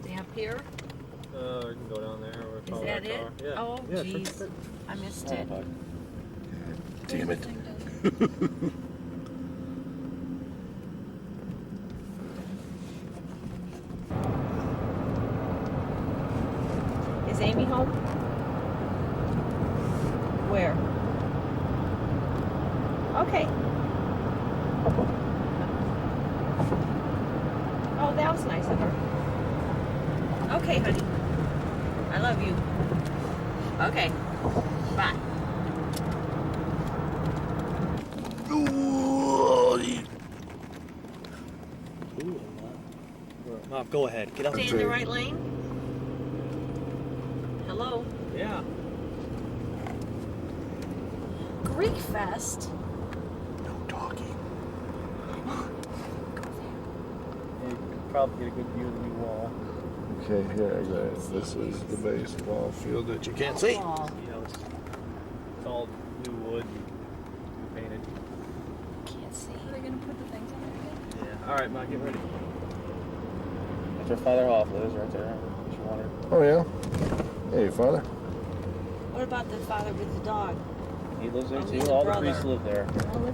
Stay up here? We can go down there or Is follow that it? car. Yeah. Oh, yeah, jeez. I missed it. Damn it. Is Amy home? Where? Okay. Oh, that was nice of her. Okay, honey. I love you. Okay. Bye. Mom, go ahead. Get out. Stay in the right lane? Hello? Yeah. Greek Fest? No talking. You can probably get a good view of the new wall. Okay, here I got it. This is the baseball field that you can't see. Oh, You know, it's all new wood and painted. can't see. Are they gonna put the things on there again? Yeah. All right, Ma, get ready. That's where Father Hoff lives, right there. If you wanted. Oh yeah. Hey, Father. What about the father with the dog? He lives there Oh, too. he's a All the brother. priests live there.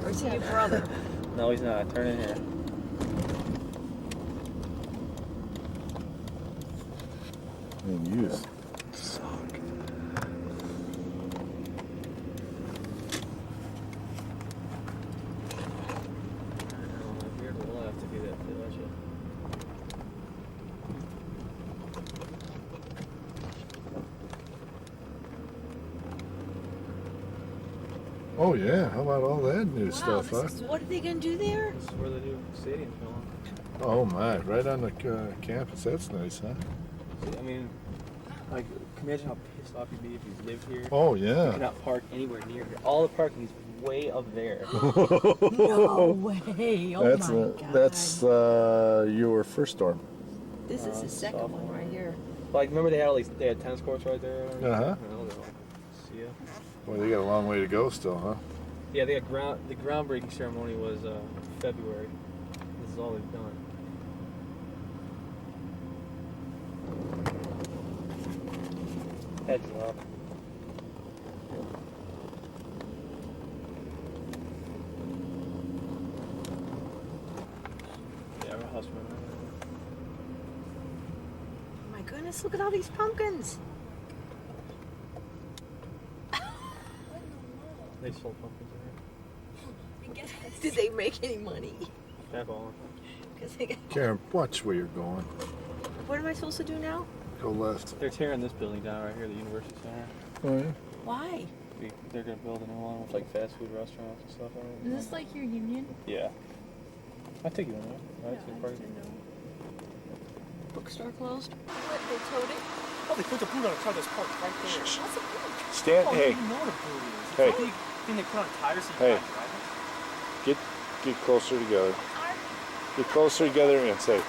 Or is he your brother? No, he's not. Turn in here. And you suck. Here to the left if you let you. Oh yeah, how about all that new Wow, stuff, huh? this is, what are they gonna do there? This is where the new stadium's going. Oh my, right on the campus. That's nice, huh? See, I mean, like, imagine how pissed off you'd be if you lived here. Oh You yeah. cannot park anywhere near here. All the parking is way up there. No way! Oh That's my god! that's your first storm. This is the second sophomore. one right here. Like, remember they had all these, they had tennis courts right there? Uh-huh. You know, they're all- see ya. Well, they got a long way to go still, huh? Yeah, they got the groundbreaking ceremony was February. This is all they've done. Heads up. Yeah, our house went right Oh my goodness! Look at all these pumpkins. They sold pumpkins in here. Did they make any money? Back on. 'Cause they got- Karen, watch where you're going. What am I supposed to do now? Go left. They're tearing this building down right here, the University Center. Oh yeah. Why? They're gonna build a new one with like fast food restaurants and stuff on it. Is this like your union? Yeah. I'll take you in there. Right? Yeah, So I didn't know. Bookstore closed? What, they towed it? Oh, they put the boot on the car that's parked right there. What's the point? Stand. Oh, Hey, you know what a boot is. It's Hey. like the thing they put on tires so you Hey. can't drive it. get closer together. Get closer together and say,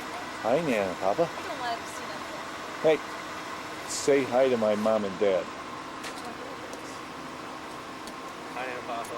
"Hi, Nana, Papa." I don't let him see that. Hey, say hi to my mom and dad. Hi, Papa.